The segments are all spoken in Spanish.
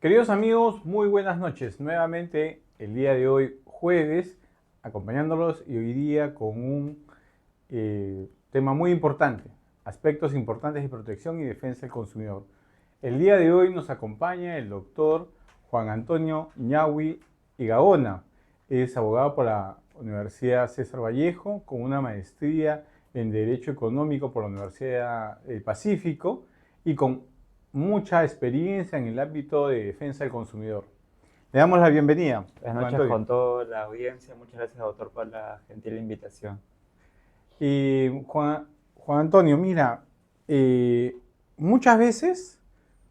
Queridos amigos, muy buenas noches. Nuevamente el día de hoy, jueves, acompañándolos y hoy día con un tema muy importante, aspectos importantes de protección y defensa del consumidor. El día de hoy nos acompaña el doctor Juan Antonio Ñahui Gaona. Es abogado por la Universidad César Vallejo, con una maestría en Derecho Económico por la Universidad del Pacífico y con mucha experiencia en el ámbito de defensa del consumidor. Le damos la bienvenida, Buenas Juan noches Antonio. con toda la audiencia. Muchas gracias, doctor, por la gentil invitación. Juan Antonio, mira, muchas veces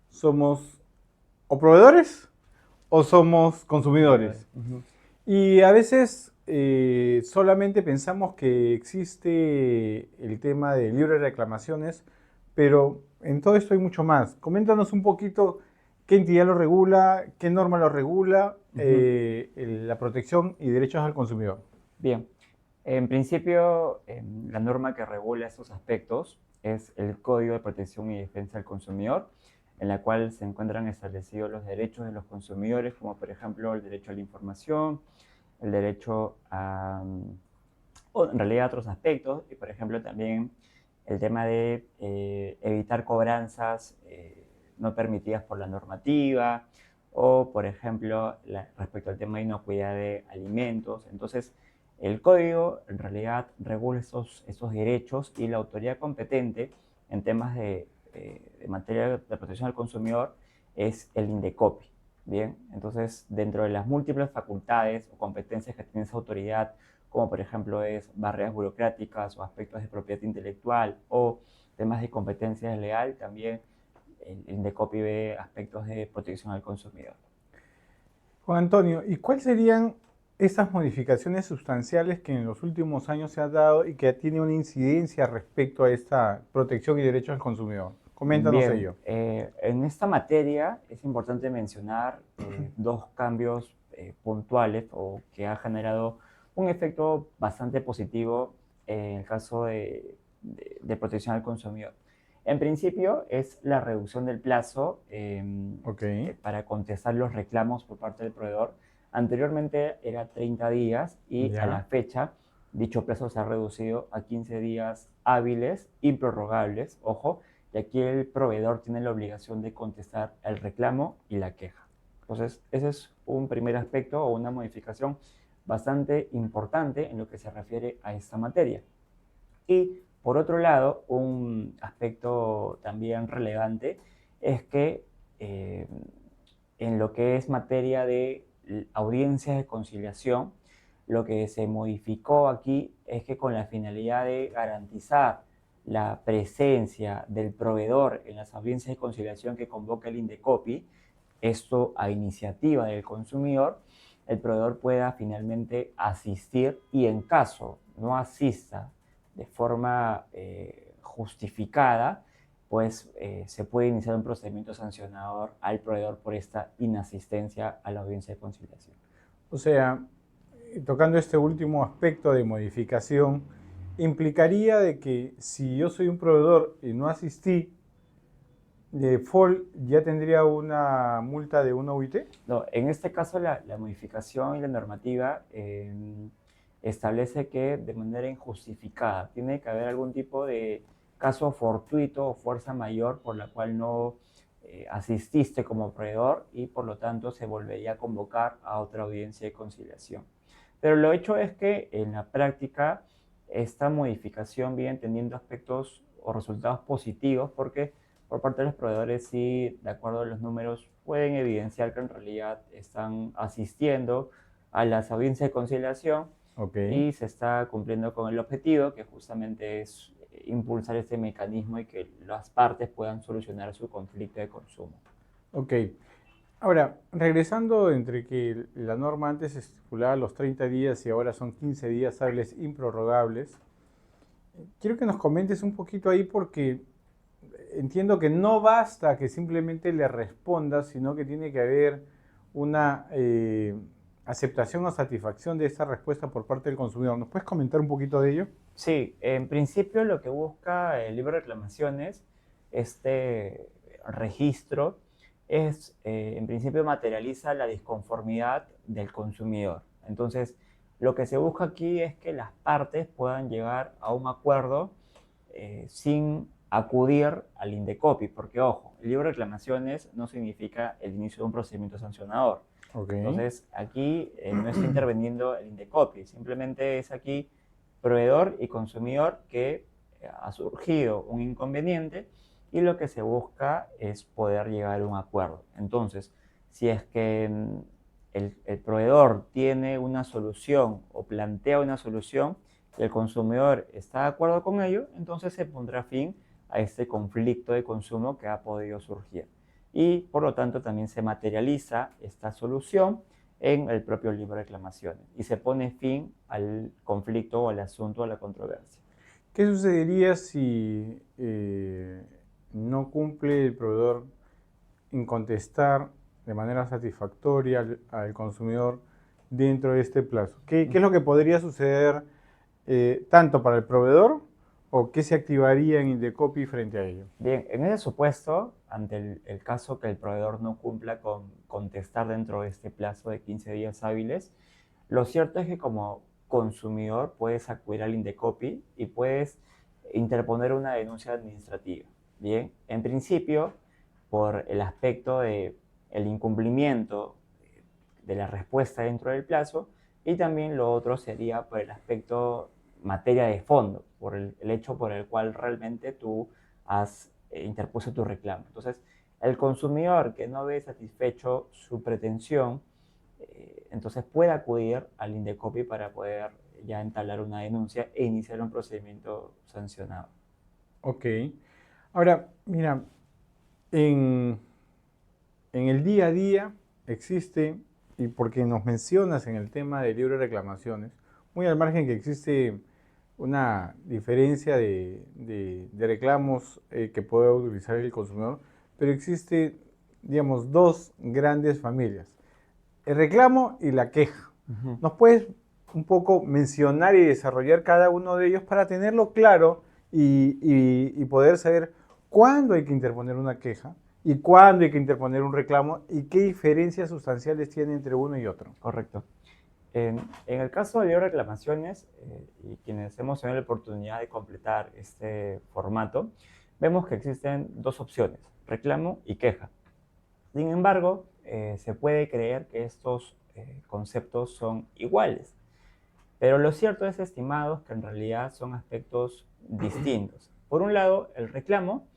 somos o proveedores o somos consumidores. Ujú. Y a veces solamente pensamos que existe el tema de libre reclamaciones, pero en todo esto hay mucho más. Coméntanos un poquito qué entidad lo regula, qué norma lo regula, Ujú. la protección y derechos al consumidor. Bien, en principio, la norma que regula estos aspectos es el Código de Protección y Defensa del Consumidor, en la cual se encuentran establecidos los derechos de los consumidores, como por ejemplo el derecho a la información, el derecho a, o en realidad otros aspectos, y por ejemplo también el tema de evitar cobranzas no permitidas por la normativa, o por ejemplo respecto al tema de inocuidad de alimentos. Entonces, el código en realidad regula esos derechos, y la autoridad competente en temas de materia de protección al consumidor es el INDECOPI. Bien, entonces dentro de las múltiples facultades o competencias que tiene esa autoridad, como por ejemplo es barreras burocráticas o aspectos de propiedad intelectual o temas de competencia desleal, también el INDECOPI ve aspectos de protección al consumidor. Juan Antonio, ¿y cuáles serían esas modificaciones sustanciales que en los últimos años se han dado y que tiene una incidencia respecto a esta protección y derechos al consumidor? Coméntanos Bien, ello. en esta materia es importante mencionar dos cambios puntuales o que ha generado un efecto bastante positivo en el caso de protección al consumidor. En principio es la reducción del plazo Ok, para contestar los reclamos por parte del proveedor. Anteriormente era 30 días y a la ya. fecha dicho plazo se ha reducido a 15 días hábiles improrrogables, ojo, y aquí el proveedor tiene la obligación de contestar el reclamo y la queja. Entonces, ese es un primer aspecto o una modificación bastante importante en lo que se refiere a esta materia. Y por otro lado, un aspecto también relevante es que eh, en lo que es materia de audiencias de conciliación, lo que se modificó aquí es que con la finalidad de garantizar la presencia del proveedor en las audiencias de conciliación que convoca el INDECOPI, esto a iniciativa del consumidor, el proveedor pueda finalmente asistir, y en caso no asista de forma justificada, pues se puede iniciar un procedimiento sancionador al proveedor por esta inasistencia a la audiencia de conciliación. O sea, tocando este último aspecto de modificación, implicaría de que si yo soy un proveedor y no asistí, de default ya tendría una multa de una UIT. No, en este caso la modificación y la normativa establece que de manera injustificada tiene que haber algún tipo de caso fortuito o fuerza mayor por la cual no asististe como proveedor, y por lo tanto se volvería a convocar a otra audiencia de conciliación. Pero lo hecho es que en la práctica esta modificación viene teniendo aspectos o resultados positivos, porque por parte de los proveedores sí, de acuerdo a los números, pueden evidenciar que en realidad están asistiendo a las audiencias de conciliación Ok, y se está cumpliendo con el objetivo, que justamente es impulsar este mecanismo y que las partes puedan solucionar su conflicto de consumo. ok. Ahora, regresando entre que la norma antes estipulaba los 30 días y ahora son 15 días hábiles improrrogables, quiero que nos comentes un poquito ahí porque entiendo que no basta que simplemente le respondas, sino que tiene que haber una aceptación o satisfacción de esa respuesta por parte del consumidor. ¿Nos puedes comentar un poquito de ello? Sí, en principio lo que busca el libro de reclamaciones, este registro, en principio materializa la disconformidad del consumidor. Entonces, lo que se busca aquí es que las partes puedan llegar a un acuerdo sin acudir al Indecopi, porque ojo, el libro de reclamaciones no significa el inicio de un procedimiento sancionador. Ok. Entonces, aquí no está interviniendo el Indecopi, simplemente es aquí proveedor y consumidor que ha surgido un inconveniente y lo que se busca es poder llegar a un acuerdo. Entonces, si es que el proveedor tiene una solución o plantea una solución y el consumidor está de acuerdo con ello, entonces se pondrá fin a este conflicto de consumo que ha podido surgir. Y por lo tanto también se materializa esta solución en el propio libro de reclamaciones y se pone fin al conflicto o al asunto o a la controversia. ¿Qué sucedería si no cumple el proveedor en contestar de manera satisfactoria al consumidor dentro de este plazo? ¿Qué es lo que podría suceder tanto para el proveedor o qué se activaría en Indecopi frente a ello? Bien, en ese supuesto, ante el caso que el proveedor no cumpla con contestar dentro de este plazo de 15 días hábiles, lo cierto es que como consumidor puedes acudir al Indecopi y puedes interponer una denuncia administrativa. Bien, en principio, por el aspecto de el incumplimiento de la respuesta dentro del plazo, y también lo otro sería por el aspecto materia de fondo, por el hecho por el cual realmente tú has interpuesto tu reclamo. Entonces, el consumidor que no ve satisfecho su pretensión, entonces puede acudir al Indecopi para poder ya entablar una denuncia e iniciar un procedimiento sancionado. Ok. Ahora, mira, en, en el día a día existe, y porque nos mencionas en el tema del libro de reclamaciones, muy al margen que existe una diferencia de reclamos que puede utilizar el consumidor, pero existe, digamos, dos grandes familias, el reclamo y la queja. ¿Nos puedes un poco mencionar y desarrollar cada uno de ellos para tenerlo claro y poder saber cuándo hay que interponer una queja y cuándo hay que interponer un reclamo y qué diferencias sustanciales tiene entre uno y otro? Correcto. En el caso de libro de reclamaciones, y quienes hemos tenido la oportunidad de completar este formato, vemos que existen dos opciones, reclamo y queja. Sin embargo, se puede creer que estos conceptos son iguales, pero lo cierto es, estimados, que en realidad son aspectos distintos. Por un lado, el reclamo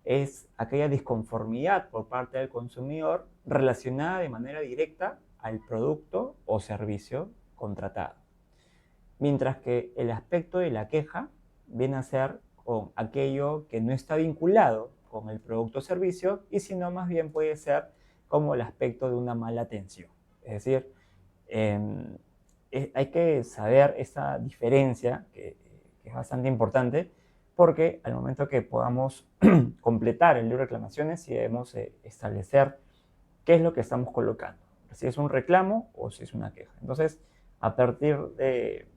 es aquella disconformidad por parte del consumidor relacionada de manera directa al producto o servicio contratado. Mientras que el aspecto de la queja viene a ser con aquello que no está vinculado con el producto o servicio y sino más bien puede ser como el aspecto de una mala atención. Es decir, hay que saber esta diferencia que es bastante importante porque al momento que podamos completar el libro de reclamaciones sí debemos establecer qué es lo que estamos colocando, si es un reclamo o si es una queja. Entonces, a partir de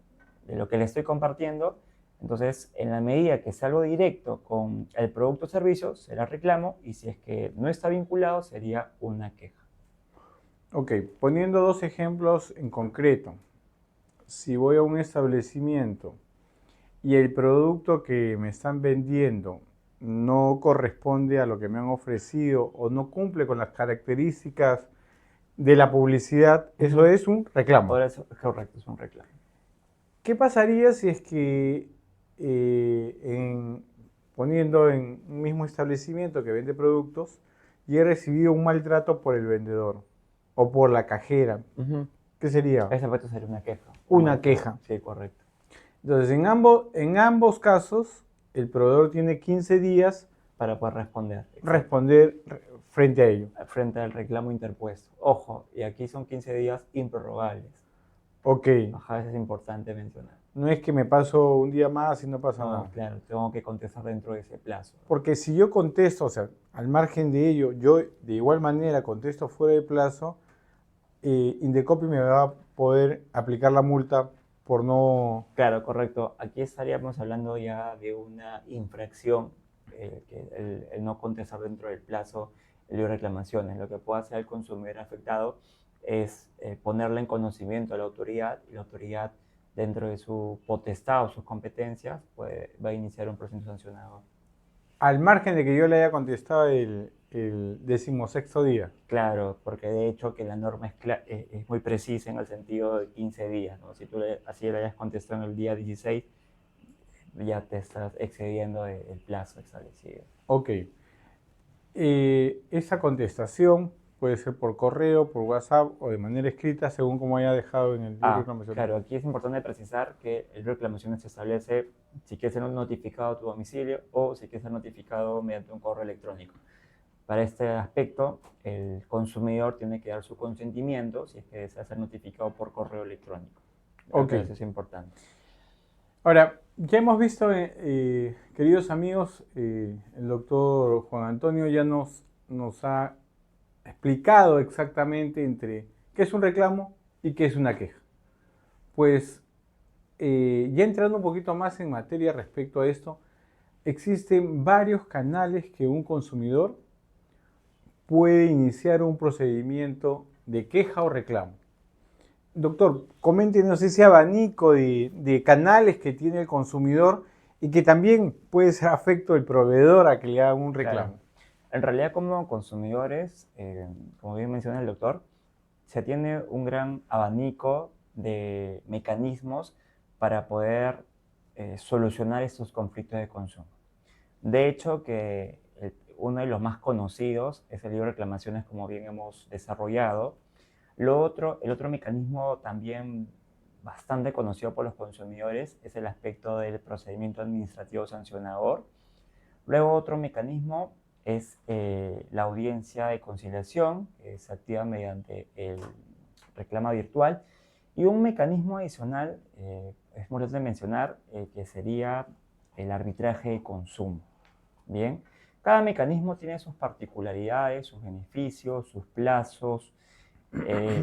lo que le estoy compartiendo, entonces, en la medida que sea algo directo con el producto o servicio, será reclamo, y si es que no está vinculado, sería una queja. Ok, poniendo dos ejemplos en concreto. Si voy a un establecimiento y el producto que me están vendiendo no corresponde a lo que me han ofrecido o no cumple con las características de la publicidad, eso es un reclamo. Ahora es correcto, es un reclamo. ¿Qué pasaría si es que poniendo en un mismo establecimiento que vende productos y he recibido un maltrato por el vendedor o por la cajera? ¿Qué sería? Ese puede ser una queja. Una queja. Sí, correcto. Entonces, en ambos casos, el proveedor tiene 15 días para poder responder. Responder frente a ello. Frente al reclamo interpuesto. Ojo, y aquí son 15 días improrrogables. Ok. Ajá, eso es importante mencionar. No es que me paso un día más y no pasa nada. Claro, tengo que contestar dentro de ese plazo. Porque si yo contesto, o sea, al margen de ello, yo de igual manera contesto fuera de plazo, Indecopi me va a poder aplicar la multa por no... Claro, correcto. Aquí estaríamos hablando ya de una infracción, el no contestar dentro del plazo el libro de reclamaciones. Lo que puede hacer el consumidor afectado es ponerle en conocimiento a la autoridad, y la autoridad, dentro de su potestad o sus competencias, va a iniciar un proceso sancionador. Al margen de que yo le haya contestado el 16º día. Claro, porque de hecho que la norma es muy precisa en el sentido de 15 días, ¿no? Si tú así le hayas contestado en el día 16, ya te estás excediendo el plazo establecido. Ok. Esa contestación puede ser por correo, por WhatsApp o de manera escrita, según como haya dejado en el libro de reclamaciones. Claro, aquí es importante precisar que el libro de reclamaciones se establece si quieres ser notificado a tu domicilio o si quieres ser notificado mediante un correo electrónico. Para este aspecto, el consumidor tiene que dar su consentimiento si es que desea ser notificado por correo electrónico. Creo que eso es importante. Ahora, ya hemos visto, queridos amigos, el doctor Juan Antonio ya nos ha explicado exactamente entre qué es un reclamo y qué es una queja. Pues ya entrando un poquito más en materia respecto a esto, existen varios canales que un consumidor puede iniciar un procedimiento de queja o reclamo. Doctor, coméntenos ese abanico de canales que tiene el consumidor y que también puede ser afecto del proveedor a que le haga un reclamo. Claro. En realidad, como consumidores, como bien menciona el doctor, se tiene un gran abanico de mecanismos para poder solucionar estos conflictos de consumo. De hecho, que uno de los más conocidos es el libro de reclamaciones, como bien hemos desarrollado. El otro mecanismo también bastante conocido por los consumidores es el aspecto del procedimiento administrativo sancionador. Luego, otro mecanismo es la audiencia de conciliación, que se activa mediante el reclamo virtual. Y un mecanismo adicional, es importante mencionar, que sería el arbitraje de consumo. Bien, cada mecanismo tiene sus particularidades, sus beneficios, sus plazos,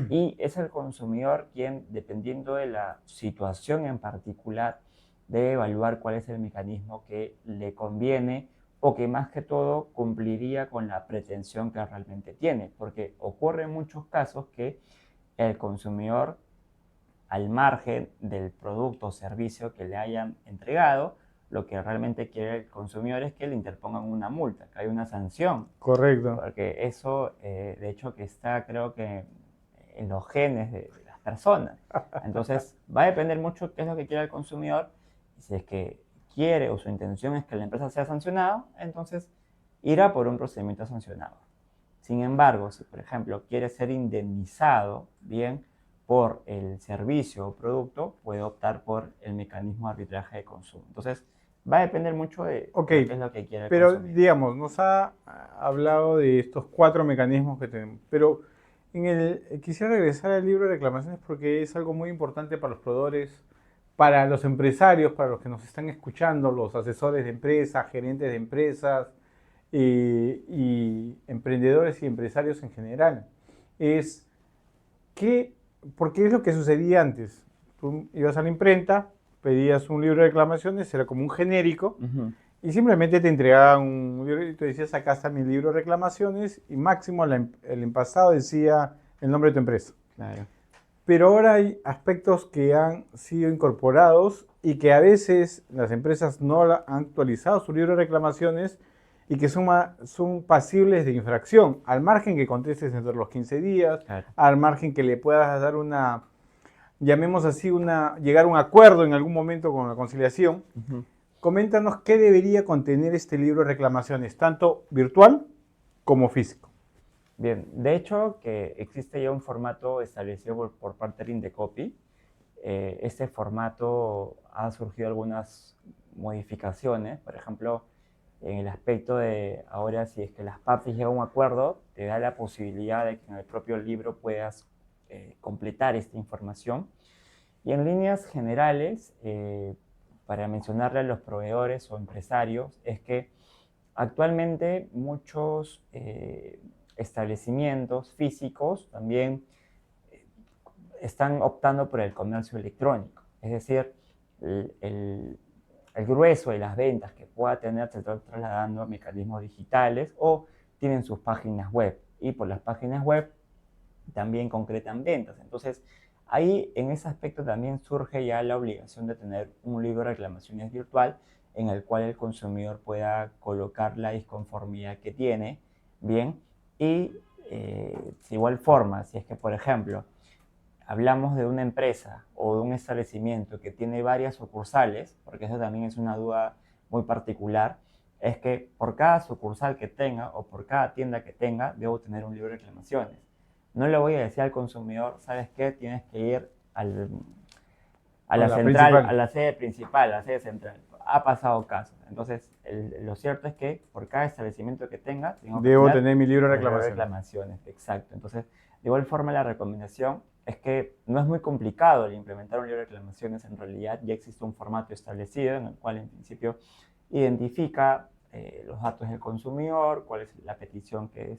y es el consumidor quien, dependiendo de la situación en particular, debe evaluar cuál es el mecanismo que le conviene o que más que todo cumpliría con la pretensión que realmente tiene, porque ocurre en muchos casos que el consumidor, al margen del producto o servicio que le hayan entregado, lo que realmente quiere el consumidor es que le interpongan una multa, que haya una sanción. Correcto. Porque eso, de hecho, que está, creo que, en los genes de las personas. Entonces, va a depender mucho qué es lo que quiere el consumidor. Si es que quiere o su intención es que la empresa sea sancionada, entonces irá por un procedimiento sancionador. Sin embargo, si por ejemplo quiere ser indemnizado, bien, por el servicio o producto, puede optar por el mecanismo de arbitraje de consumo. Entonces, va a depender mucho de qué es lo que quiere el pero consumidor. digamos, nos ha hablado de estos 4 mecanismos que tenemos, pero quisiera regresar al libro de reclamaciones porque es algo muy importante para los proveedores, para los empresarios, para los que nos están escuchando, los asesores de empresas, gerentes de empresas y emprendedores y empresarios en general. Es que, porque es lo que sucedía antes. Tú ibas a la imprenta, pedías un libro de reclamaciones, era como un genérico, y simplemente te entregaban un libro y te decías, acá está mi libro de reclamaciones, y máximo el empastado decía el nombre de tu empresa. Claro. Pero ahora hay aspectos que han sido incorporados y que a veces las empresas no han actualizado su libro de reclamaciones y que son pasibles de infracción, al margen que contestes dentro de los 15 días, Claro. al margen que le puedas dar llamemos así, llegar a un acuerdo en algún momento con la conciliación. Coméntanos qué debería contener este libro de reclamaciones, tanto virtual como físico. Bien, de hecho que existe ya un formato establecido por parte de Indecopi. Este formato ha surgido algunas modificaciones, por ejemplo, en el aspecto de ahora si es que las partes llegan a un acuerdo, te da la posibilidad de que en el propio libro puedas completar esta información. Y en líneas generales, para mencionarle a los proveedores o empresarios, es que actualmente muchos establecimientos físicos también están optando por el comercio electrónico. Es decir, el grueso de las ventas que pueda tener se está trasladando a mecanismos digitales o tienen sus páginas web y por las páginas web también concretan ventas. Entonces, ahí en ese aspecto también surge ya la obligación de tener un libro de reclamaciones virtual en el cual el consumidor pueda colocar la disconformidad que tiene, bien, y de igual forma, si es que, por ejemplo, hablamos de una empresa o de un establecimiento que tiene varias sucursales, porque eso también es una duda muy particular, es que por cada sucursal que tenga o por cada tienda que tenga, debo tener un libro de reclamaciones. No le voy a decir al consumidor, ¿sabes qué? Tienes que ir a la central, principal. a la sede principal, a la sede central. Ha pasado casos. Entonces, lo cierto es que por cada establecimiento que tenga, tengo que Debo tener tener mi libro de el libro de reclamaciones. reclamaciones. Exacto. Entonces, de igual forma, la recomendación es que no es muy complicado el implementar un libro de reclamaciones. En realidad, ya existe un formato establecido en el cual, en principio, identifica los datos del consumidor, cuál es la petición que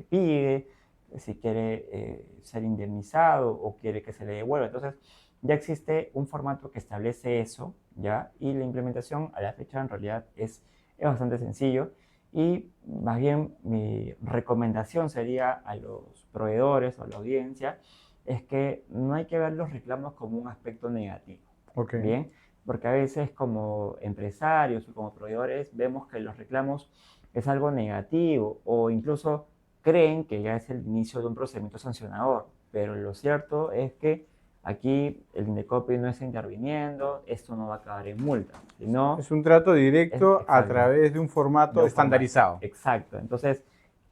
pide, si quiere ser indemnizado o quiere que se le devuelva. Entonces, ya existe un formato que establece eso, ¿ya? Y la implementación a la fecha en realidad es bastante sencillo. Y más bien mi recomendación sería a los proveedores o a la audiencia es que no hay que ver los reclamos como un aspecto negativo, Ok. ¿bien? Porque a veces como empresarios o como proveedores vemos que los reclamos es algo negativo o incluso creen que ya es el inicio de un procedimiento sancionador, pero lo cierto es que aquí el Indecopi no está interviniendo, esto no va a acabar en multa, sino Es un trato es directo a exacto, través de un de formato un formato. estandarizado. Exacto. Entonces,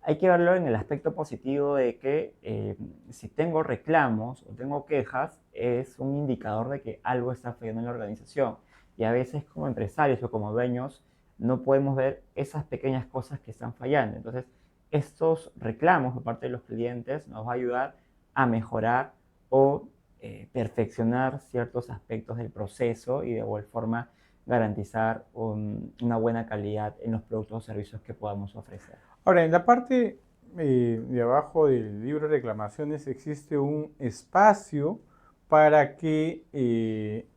hay que verlo en el aspecto positivo de que si tengo reclamos o tengo quejas, es un indicador de que algo está fallando en la organización. Y a veces como empresarios o como dueños no podemos ver esas pequeñas cosas que están fallando. Entonces, estos reclamos por parte de los clientes nos va a ayudar a mejorar o perfeccionar ciertos aspectos del proceso y de igual forma garantizar una buena calidad en los productos o servicios que podamos ofrecer. Ahora, en la parte de abajo del libro de reclamaciones existe un espacio para que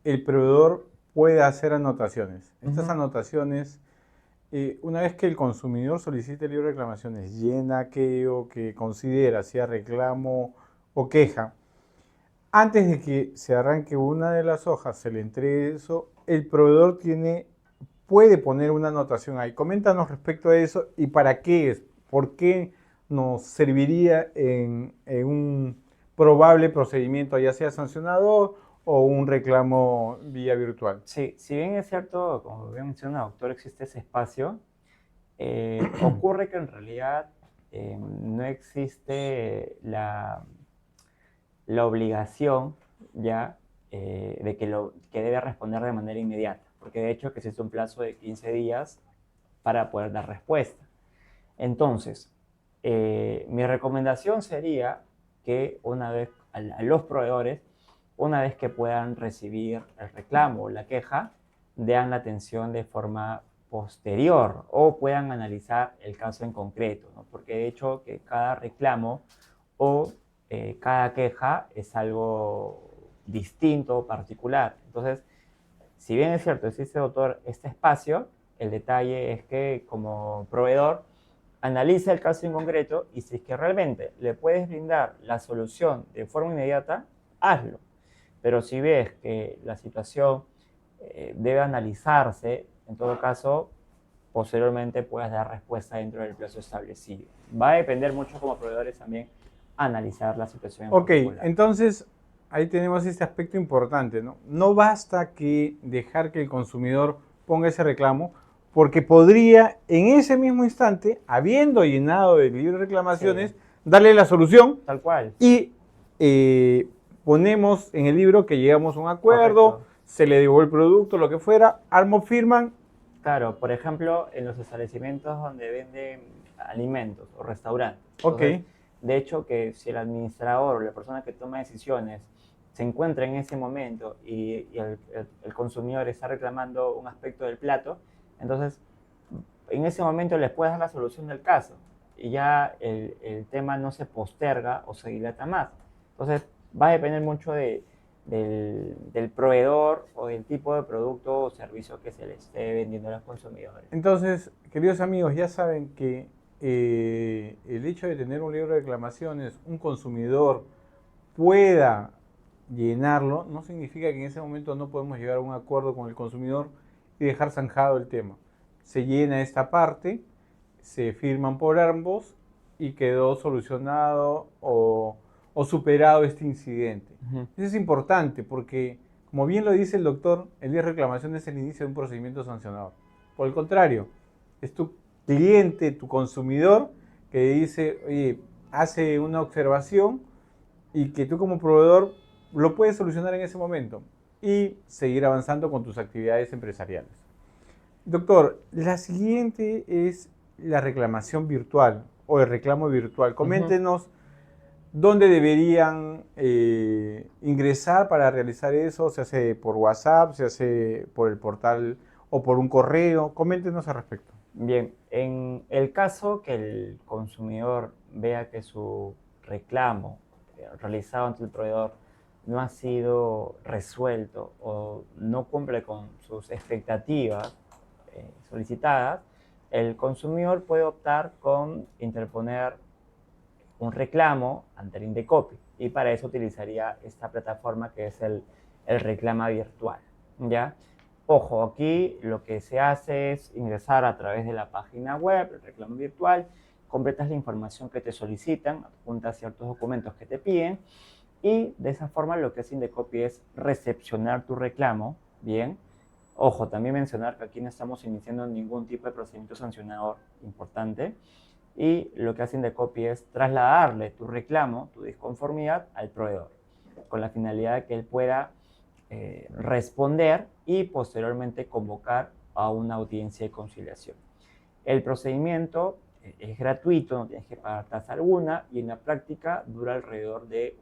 el proveedor pueda hacer anotaciones. Estas Ujú. anotaciones, una vez que el consumidor solicite el libro de reclamaciones, llena aquello que considera, sea reclamo o queja. Antes de que se arranque una de las hojas, se le entregue eso, el proveedor puede poner una anotación ahí. Coméntanos respecto a eso y para qué es, por qué nos serviría en un probable procedimiento, ya sea sancionador o un reclamo vía virtual. Sí, si bien es cierto, como bien menciona doctor, existe ese espacio, ocurre que en realidad no existe la obligación ya de que debe responder de manera inmediata, porque de hecho que existe un plazo de 15 días para poder dar respuesta. Entonces, mi recomendación sería que una vez a los proveedores, una vez que puedan recibir el reclamo o la queja, den la atención de forma posterior o puedan analizar el caso en concreto, ¿no? Porque de hecho que cada reclamo o cada queja es algo distinto o particular. Entonces, si bien es cierto, existe, doctor, este espacio, el detalle es que como proveedor analiza el caso en concreto y si es que realmente le puedes brindar la solución de forma inmediata, hazlo. Pero si ves que la situación debe analizarse, en todo caso, posteriormente puedas dar respuesta dentro del plazo establecido. Va a depender mucho como proveedores también analizar la situación en Ok, particular. entonces ahí tenemos este aspecto importante, ¿no? No basta que dejar que el consumidor ponga ese reclamo, porque podría en ese mismo instante, habiendo llenado el libro de Sí, reclamaciones, darle la solución tal cual. y eh, ponemos en el libro que llegamos a un acuerdo, Correcto. se le devuelve el producto, lo que fuera, Armo firman, Claro, por ejemplo, en los establecimientos donde venden alimentos o restaurantes. ok, Entonces, de hecho, que si el administrador o la persona que toma decisiones se encuentra en ese momento y el consumidor está reclamando un aspecto del plato, entonces en ese momento les puedes dar la solución del caso y ya el tema no se posterga o se dilata más. Entonces, va a depender mucho del proveedor o del tipo de producto o servicio que se le esté vendiendo a los consumidores. entonces, queridos amigos, ya saben que el hecho de tener un libro de reclamaciones, un consumidor pueda llenarlo, no significa que en ese momento no podemos llegar a un acuerdo con el consumidor y dejar zanjado el tema. Se llena esta parte, se firman por ambos y quedó solucionado o superado este incidente. Ujú. Eso es importante porque, como bien lo dice el doctor, el día de reclamación es el inicio de un procedimiento sancionador. Por el contrario, es tu cliente, tu consumidor, que dice, oye, hace una observación y que tú como proveedor lo puedes solucionar en ese momento y seguir avanzando con tus actividades empresariales. Doctor, la siguiente es la reclamación virtual o el reclamo virtual. Coméntenos dónde deberían ingresar para realizar eso. ¿Se hace por WhatsApp, se hace por el portal o por un correo? Coméntenos al respecto. Bien, en el caso que el consumidor vea que su reclamo realizado ante el proveedor no ha sido resuelto o no cumple con sus expectativas solicitadas, el consumidor puede optar con interponer un reclamo ante el Indecopi y para eso utilizaría esta plataforma que es el reclama virtual, ¿ya? Ojo, aquí lo que se hace es ingresar a través de la página web, el reclamo virtual, completas la información que te solicitan, adjuntas ciertos documentos que te piden y de esa forma lo que hace Indecopi es recepcionar tu reclamo, ¿bien? Ojo, también mencionar que aquí no estamos iniciando ningún tipo de procedimiento sancionador importante y lo que hace Indecopi es trasladarle tu reclamo, tu disconformidad al proveedor, con la finalidad de que él pueda responder y posteriormente convocar a una audiencia de conciliación. El procedimiento es gratuito, no tienes que pagar tasa alguna y en la práctica dura alrededor de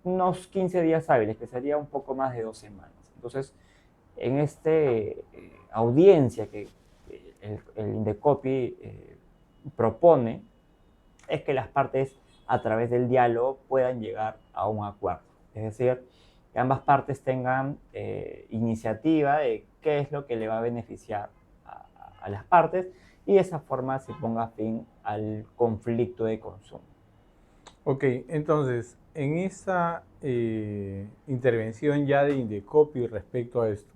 unos 15 días hábiles, que sería un poco más de 2 semanas. Entonces, en esta audiencia que el Indecopi propone es que las partes a través del diálogo puedan llegar a un acuerdo. Es decir, que ambas partes tengan iniciativa de qué es lo que le va a beneficiar a las partes y de esa forma se ponga fin al conflicto de consumo. Ok, entonces, en esa intervención ya de Indecopi respecto a esto,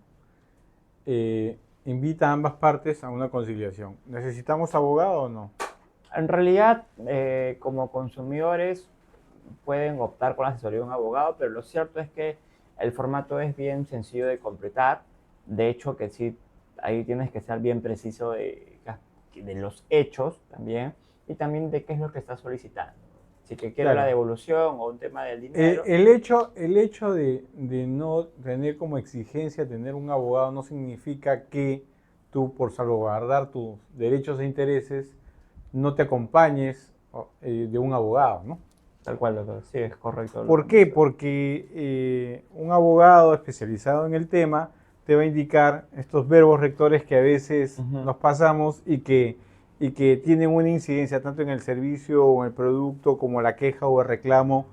invita a ambas partes a una conciliación. ¿Necesitamos abogado o no? En realidad, como consumidores, pueden optar por la asesoría de un abogado, pero lo cierto es que el formato es bien sencillo de completar. De hecho, que sí, ahí tienes que ser bien preciso de los hechos también y también de qué es lo que estás solicitando. Si que quiero la Claro. devolución o un tema del dinero. El hecho de no tener como exigencia tener un abogado no significa que tú, por salvaguardar tus derechos e intereses, no te acompañes de un abogado, ¿no? Tal cual, doctor. Sí, es correcto. ¿Por qué? Porque un abogado especializado en el tema te va a indicar estos verbos rectores que a veces nos pasamos y que tienen una incidencia tanto en el servicio o en el producto como la queja o el reclamo,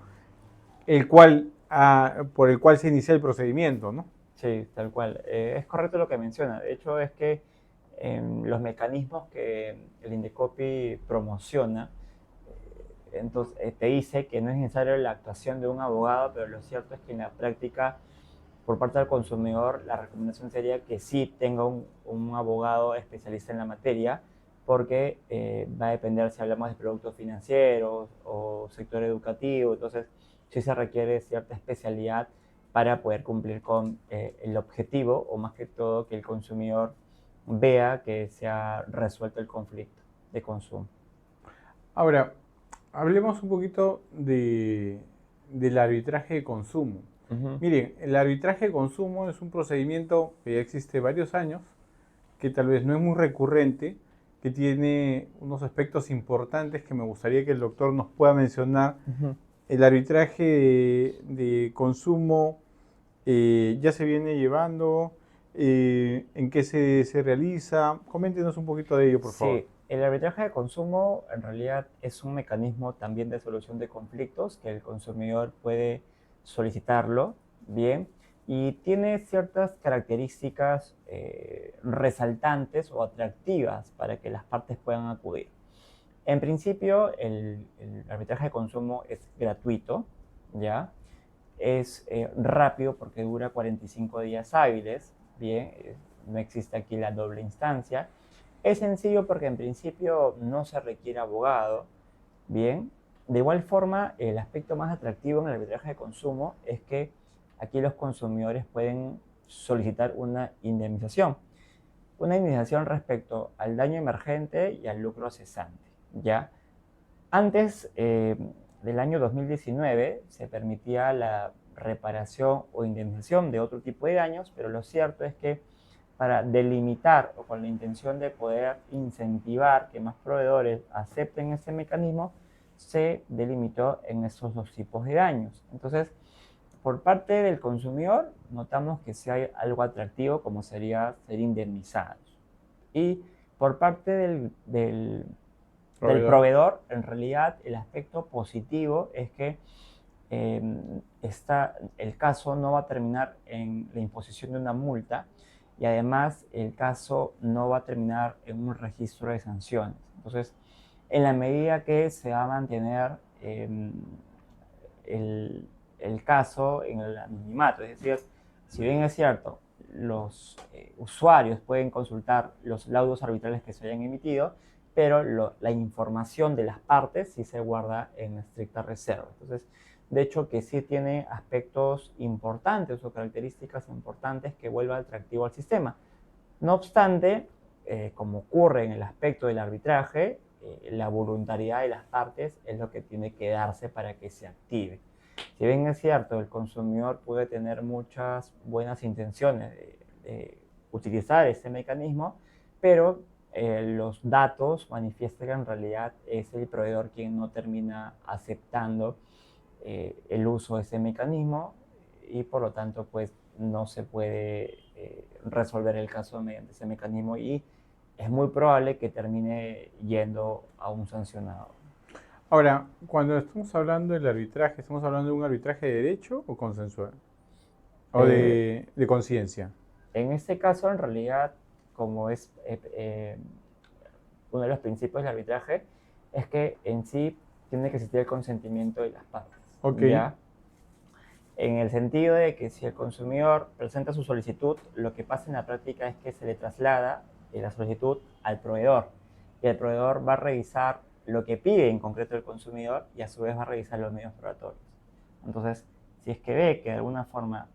por el cual se inicia el procedimiento, ¿no? Sí, tal cual. Es correcto lo que menciona. De hecho, es que los mecanismos que el Indecopi promociona, entonces te dice que no es necesario la actuación de un abogado, pero lo cierto es que en la práctica, por parte del consumidor, la recomendación sería que sí tenga un abogado especialista en la materia, porque va a depender si hablamos de productos financieros o sector educativo, entonces sí se requiere cierta especialidad para poder cumplir con el objetivo, o más que todo que el consumidor vea que se ha resuelto el conflicto de consumo. Ahora, hablemos un poquito del arbitraje de consumo. Miren, el arbitraje de consumo es un procedimiento que ya existe varios años, que tal vez no es muy recurrente, que tiene unos aspectos importantes que me gustaría que el doctor nos pueda mencionar. El arbitraje de consumo ya se viene llevando, en qué se realiza. Coméntenos un poquito de ello, por favor. Sí, el arbitraje de consumo en realidad es un mecanismo también de solución de conflictos que el consumidor puede solicitarlo, bien, y tiene ciertas características resaltantes o atractivas para que las partes puedan acudir. En principio, el arbitraje de consumo es gratuito, ¿ya? Es rápido porque dura 45 días hábiles, ¿bien? No existe aquí la doble instancia. Es sencillo porque en principio no se requiere abogado, ¿bien? De igual forma, el aspecto más atractivo en el arbitraje de consumo es que aquí los consumidores pueden solicitar una indemnización. Una indemnización respecto al daño emergente y al lucro cesante, ¿ya? Antes del año 2019 se permitía la reparación o indemnización de otro tipo de daños, pero lo cierto es que para delimitar o con la intención de poder incentivar que más proveedores acepten ese mecanismo, se delimitó en esos dos tipos de daños. Entonces, por parte del consumidor, notamos que sí hay algo atractivo como sería ser indemnizados. Y por parte del proveedor, en realidad el aspecto positivo es que el caso no va a terminar en la imposición de una multa y además el caso no va a terminar en un registro de sanciones. Entonces, en la medida que se va a mantener el caso en el anonimato, es decir, si bien es cierto, los usuarios pueden consultar los laudos arbitrales que se hayan emitido, pero la información de las partes sí se guarda en estricta reserva. Entonces, de hecho que sí tiene aspectos importantes o características importantes que vuelva atractivo al sistema. No obstante, como ocurre en el aspecto del arbitraje, la voluntariedad de las partes es lo que tiene que darse para que se active. Si bien es cierto, el consumidor puede tener muchas buenas intenciones de utilizar este mecanismo, pero los datos manifiestan que en realidad es el proveedor quien no termina aceptando el uso de ese mecanismo y por lo tanto pues no se puede resolver el caso mediante ese mecanismo y es muy probable que termine yendo a un sancionado. Ahora, cuando estamos hablando del arbitraje, ¿estamos hablando de un arbitraje de derecho o consensual? ¿O Eh, de conciencia? en este caso, en realidad, como es uno de los principios del arbitraje, es que en sí tiene que existir el consentimiento de las partes. Ok, ¿Ya? En el sentido de que si el consumidor presenta su solicitud, lo que pasa en la práctica es que se le traslada la solicitud al proveedor y el proveedor va a revisar lo que pide en concreto el consumidor y a su vez va a revisar los medios probatorios. Entonces, si es que ve que de alguna forma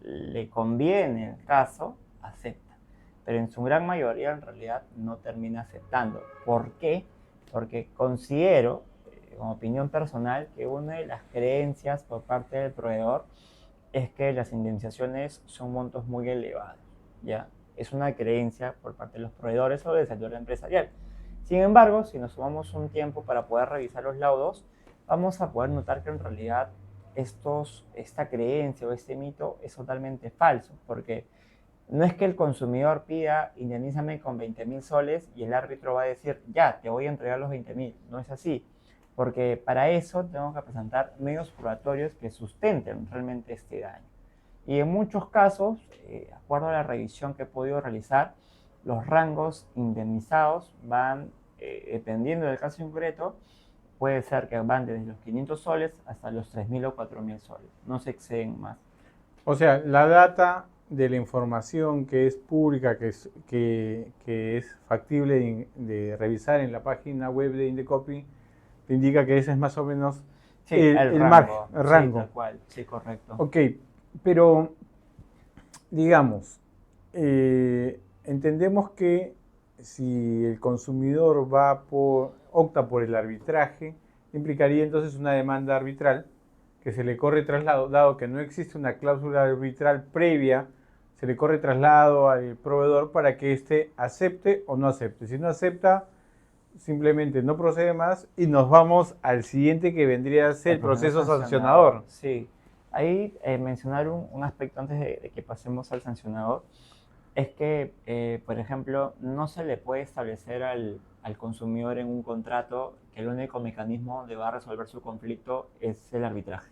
le conviene el caso, acepta. Pero en su gran mayoría en realidad no termina aceptando. ¿Por qué? Porque considero, como opinión personal, que una de las creencias por parte del proveedor es que las indemnizaciones son montos muy elevados, ¿ya? Es una creencia por parte de los proveedores o del sector empresarial. Sin embargo, si nos tomamos un tiempo para poder revisar los laudos, vamos a poder notar que en realidad esta creencia o este mito es totalmente falso, porque no es que el consumidor pida indemnízame con 20.000 soles y el árbitro va a decir ya, te voy a entregar los 20.000. No es así, porque para eso tengo que presentar medios probatorios que sustenten realmente este daño. Y en muchos casos, de acuerdo a la revisión que he podido realizar, los rangos indemnizados van, dependiendo del caso concreto, puede ser que van desde los 500 soles hasta los 3.000 o 4.000 soles. No se exceden más. o sea, la data de la información que es pública, que es factible de revisar en la página web de Indecopy, te indica que ese es más o menos Sí, el margen, rango. el Sí, rango. tal cual. Sí, correcto. Ok, pero digamos, entendemos que si el consumidor opta por el arbitraje, implicaría entonces una demanda arbitral que se le corre traslado, dado que no existe una cláusula arbitral previa, se le corre traslado al proveedor para que éste acepte o no acepte. Si no acepta, simplemente no procede más y nos vamos al siguiente que vendría a ser El el proceso proceso sancionador, sancionador. sí. Ahí mencionar un aspecto antes de que pasemos al sancionador es que, por ejemplo, no se le puede establecer al consumidor en un contrato que el único mecanismo donde va a resolver su conflicto es el arbitraje.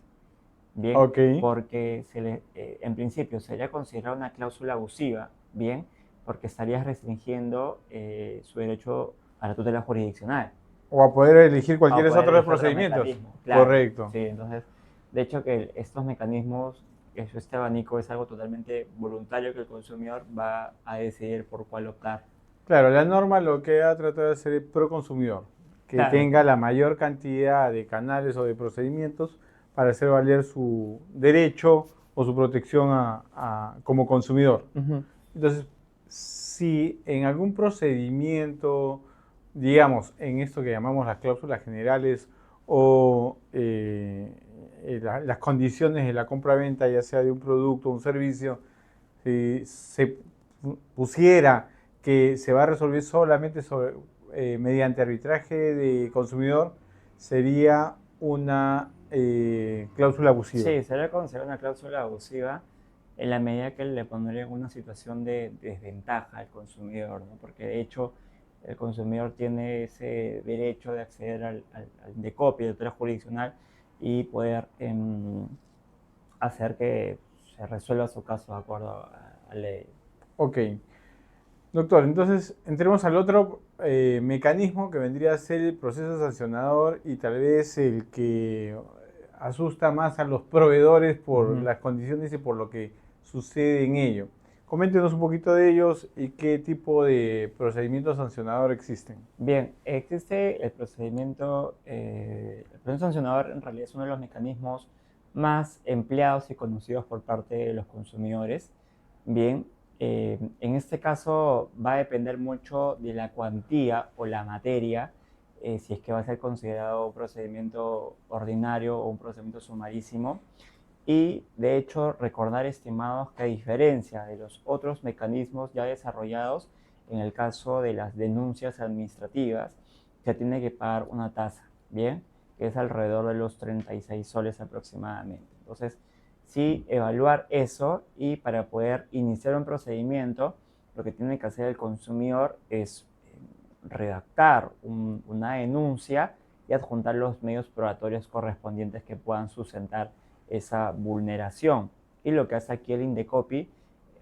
bien, Ok. porque en principio sería considerada una cláusula abusiva, bien, porque estarías restringiendo su derecho a la tutela jurisdiccional O a poder elegir o cualquier poder otro de los elegir otro procedimientos. mecanismo, claro, Correcto. sí, entonces, de hecho que estos mecanismos, este abanico es algo totalmente voluntario que el consumidor va a decidir por cuál optar. Claro, la norma lo que ha tratado de hacer es pro consumidor, que Claro, tenga la mayor cantidad de canales o de procedimientos para hacer valer su derecho o su protección como consumidor. ujú, Entonces, si en algún procedimiento, digamos, en esto que llamamos las cláusulas generales o las condiciones de la compra-venta, ya sea de un producto o un servicio, si se pusiera que se va a resolver solamente mediante arbitraje de consumidor, sería una cláusula abusiva. sí, sería considerada una cláusula abusiva en la medida que le pondría en una situación de desventaja al consumidor, ¿no? Porque de hecho el consumidor tiene ese derecho de acceder al Indecopi, de tutela jurisdiccional, y poder hacer que se resuelva su caso de acuerdo a ley. Ok. Doctor, entonces entremos al otro mecanismo que vendría a ser el proceso sancionador y tal vez el que asusta más a los proveedores por Ujú. las condiciones y por lo que sucede en ello. Coméntenos un poquito de ellos y qué tipo de procedimiento sancionador existen. Bien, existe el procedimiento sancionador en realidad es uno de los mecanismos más empleados y conocidos por parte de los consumidores. Bien, en este caso va a depender mucho de la cuantía o la materia, si es que va a ser considerado un procedimiento ordinario o un procedimiento sumarísimo. Y de hecho, recordar, estimados, que a diferencia de los otros mecanismos ya desarrollados, en el caso de las denuncias administrativas, se tiene que pagar una tasa, ¿bien? Que es alrededor de los 36 soles aproximadamente. Entonces, sí, evaluar eso y para poder iniciar un procedimiento, lo que tiene que hacer el consumidor es redactar una denuncia y adjuntar los medios probatorios correspondientes que puedan sustentar esa vulneración. Y lo que hace aquí el Indecopi,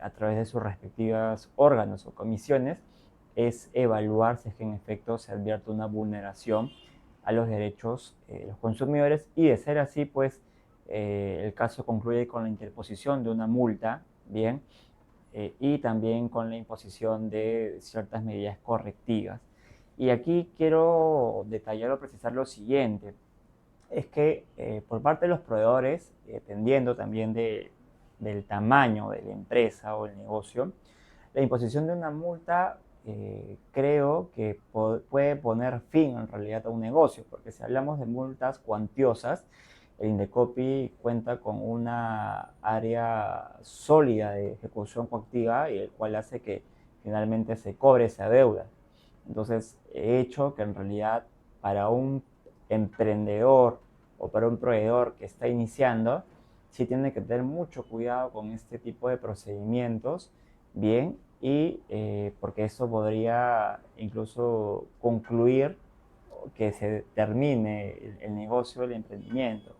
a través de sus respectivos órganos o comisiones, es evaluar si es que en efecto se advierte una vulneración a los derechos de los consumidores y de ser así, pues el caso concluye con la interposición de una multa, bien, y también con la imposición de ciertas medidas correctivas. Y aquí quiero detallar o precisar lo siguiente, es que por parte de los proveedores, dependiendo también del tamaño de la empresa o el negocio, la imposición de una multa creo que puede poner fin en realidad a un negocio, porque si hablamos de multas cuantiosas, el Indecopi cuenta con una área sólida de ejecución coactiva y el cual hace que finalmente se cobre esa deuda. Entonces, he hecho que en realidad para un emprendedor o para un proveedor que está iniciando, sí tiene que tener mucho cuidado con este tipo de procedimientos, bien, y porque eso podría incluso concluir que se termine el negocio, el emprendimiento.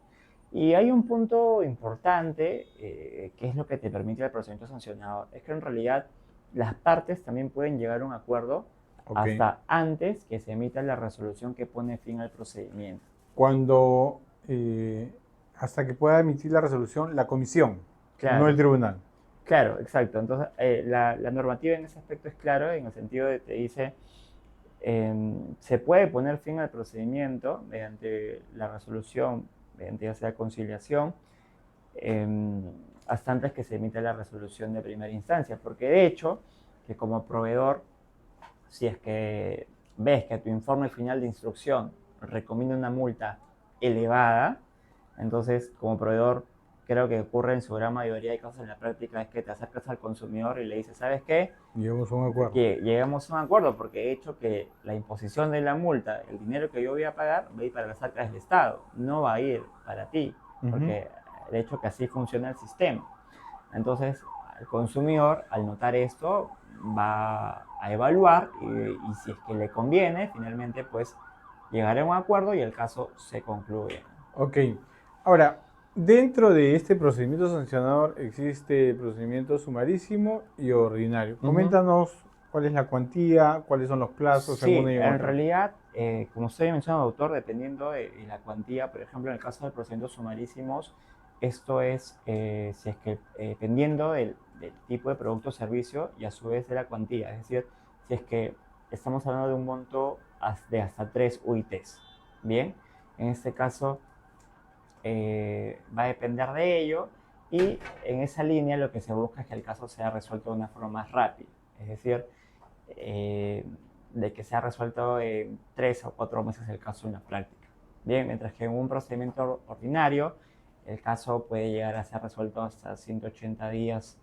Y hay un punto importante, que es lo que te permite el procedimiento sancionador, es que en realidad las partes también pueden llegar a un acuerdo Ok. hasta antes que se emita la resolución que pone fin al procedimiento. Cuando, eh, hasta que pueda emitir la resolución, la comisión, no el Claro, tribunal. claro, exacto. Entonces, la normativa en ese aspecto es claro, en el sentido de que te dice, se puede poner fin al procedimiento mediante la resolución, mediante ya sea conciliación, eh, hasta antes que se emita la resolución de primera instancia, porque de hecho, que como proveedor, si es que ves que tu informe final de instrucción recomienda una multa elevada, entonces como proveedor creo que ocurre en su gran mayoría de casos en la práctica es que te acercas al consumidor y le dices, ¿sabes qué? Llegamos a un acuerdo. Que lleguemos a un acuerdo porque he hecho que la imposición de la multa, el dinero que yo voy a pagar, va a ir para las arcas del Estado, no va a ir para ti, Ujú. porque de hecho que así funciona el sistema. Entonces, el consumidor, al notar esto, va a evaluar y si es que le conviene, finalmente, pues llegará a un acuerdo y el caso se concluye. Ok. Ahora, Dentro de este procedimiento sancionador existe el procedimiento sumarísimo y ordinario. Ujú. Coméntanos cuál es la cuantía, cuáles son los plazos en Sí, una y en en otra. realidad, como usted mencionó, doctor, dependiendo de la cuantía, por ejemplo, en el caso de procedimientos sumarísimos, esto es, si es que dependiendo del tipo de producto o servicio y a su vez de la cuantía, es decir, si es que estamos hablando de un monto de hasta 3 UITs, bien, en este caso va a depender de ello y en esa línea lo que se busca es que el caso sea resuelto de una forma más rápida, es decir, eh, de que sea resuelto en 3 o 4 meses el caso en la práctica. Bien, mientras que en un procedimiento ordinario el caso puede llegar a ser resuelto hasta 180 días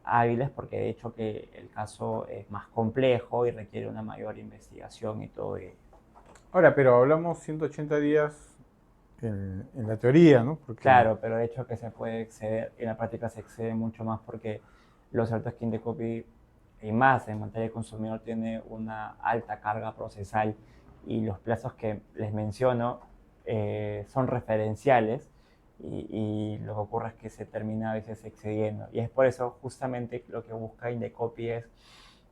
hábiles, porque de hecho que el caso es más complejo y requiere una mayor investigación y todo ello. Ahora, pero hablamos 180 días en la teoría, ¿no? Porque, Claro, pero de hecho que se puede exceder, en la práctica se excede mucho más porque los altos skin de copy y más en materia de consumidor tiene una alta carga procesal y los plazos que les menciono son referenciales y lo que ocurre es que se termina a veces excediendo. Y es por eso justamente lo que busca Indecopy es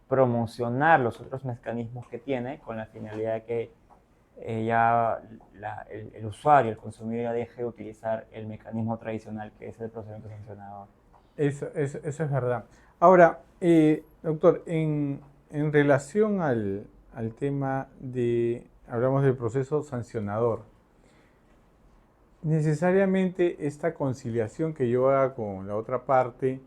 promocionar los otros mecanismos que tiene con la finalidad de que ya el usuario, el consumidor ya deje de utilizar el mecanismo tradicional que es el procedimiento sancionador. eso es verdad. Ahora, doctor, en relación al tema de, hablamos del proceso sancionador, necesariamente esta conciliación que yo haga con la otra parte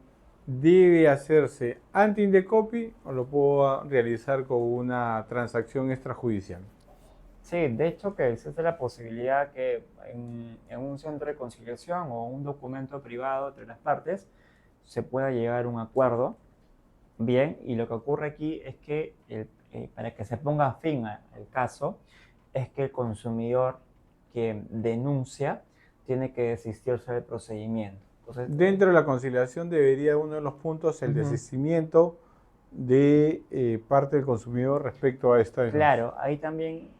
debe hacerse ante Indecopy o lo puedo realizar con una transacción extrajudicial. Sí, de hecho que existe la posibilidad que en un centro de conciliación o un documento privado entre las partes se pueda llegar a un acuerdo. Bien, y lo que ocurre aquí es que para que se ponga fin al caso, es que el consumidor que denuncia tiene que desistirse del procedimiento. Entonces, Dentro de la conciliación debería uno de los puntos el ujú, desistimiento de parte del consumidor respecto a esta denuncia. claro, ahí también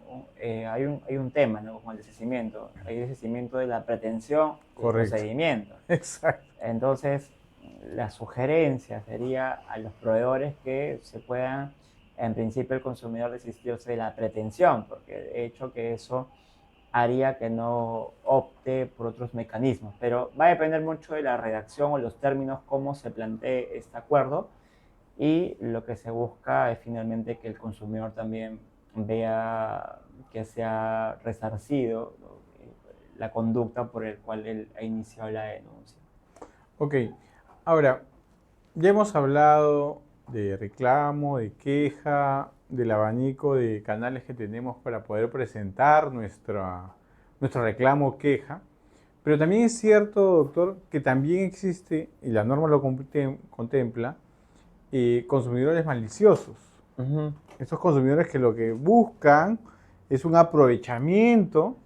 hay un tema, ¿no? Con el desistimiento. Hay desistimiento de la pretensión del Correcto. procedimiento. Exacto. Entonces, la sugerencia sería a los proveedores que se puedan, en principio, el consumidor desistirse de la pretensión, porque de hecho que eso haría que no opte por otros mecanismos. Pero va a depender mucho de la redacción o los términos, cómo se plantee este acuerdo y lo que se busca es finalmente que el consumidor también vea que se ha resarcido, ¿no? La conducta por el cual él ha iniciado la denuncia. Ok. Ahora, ya hemos hablado de reclamo, de queja, del abanico de canales que tenemos para poder presentar nuestro reclamo o queja. Pero también es cierto, doctor, que también existe, y la norma lo contempla, consumidores maliciosos. Ujú. Estos consumidores que lo que buscan es un aprovechamiento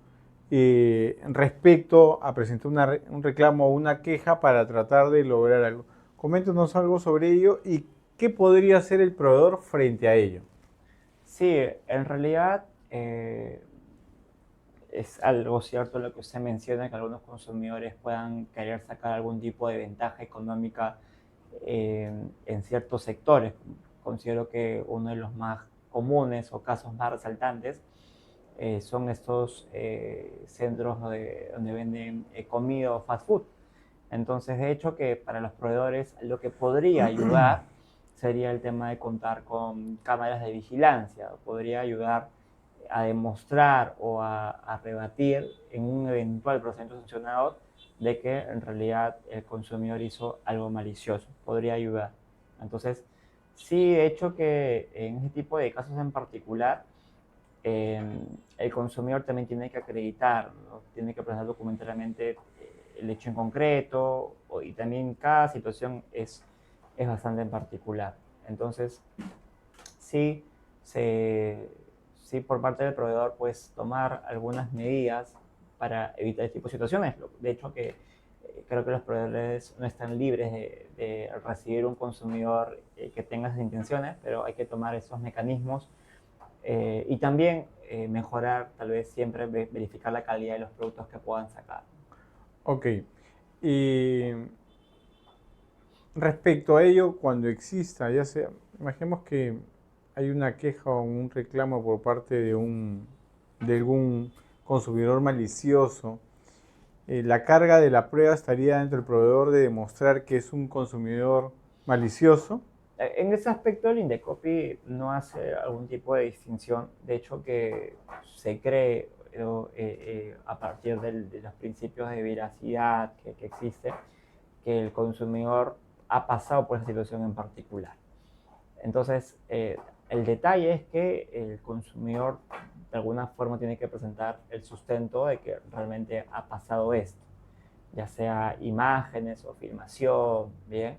respecto a presentar un reclamo o una queja para tratar de lograr algo. Coméntanos algo sobre ello y qué podría hacer el proveedor frente a ello. Sí, en realidad es algo cierto lo que usted menciona, que algunos consumidores puedan querer sacar algún tipo de ventaja económica en ciertos sectores. Considero que uno de los más comunes o casos más resaltantes son estos centros donde venden comida o fast food. Entonces, de hecho, que para los proveedores lo que podría ayudar sería el tema de contar con cámaras de vigilancia, podría ayudar a demostrar o a rebatir en un eventual procedimiento sancionado de que en realidad el consumidor hizo algo malicioso, podría ayudar. Entonces, sí, de hecho que en este tipo de casos en particular, eh, el consumidor también tiene que acreditar, ¿no? Tiene que presentar documentalmente el hecho en concreto y también cada situación es bastante en particular. Entonces, sí, se, sí por parte del proveedor, pues tomar algunas medidas para evitar este tipo de situaciones. De hecho, que creo que los proveedores no están libres de recibir un consumidor que tenga esas intenciones, pero hay que tomar esos mecanismos y también mejorar, tal vez siempre verificar la calidad de los productos que puedan sacar. Ok. Y respecto a ello, cuando exista, ya sea, imaginemos que hay una queja o un reclamo por parte de algún consumidor malicioso, la carga de la prueba estaría dentro del proveedor de demostrar que es un consumidor malicioso. En ese aspecto, el Indecopi no hace algún tipo de distinción. De hecho, que se cree a partir de los principios de veracidad que existe, que el consumidor ha pasado por esa situación en particular. Entonces, el detalle es que el consumidor de alguna forma tiene que presentar el sustento de que realmente ha pasado esto, ya sea imágenes o filmación, ¿bien?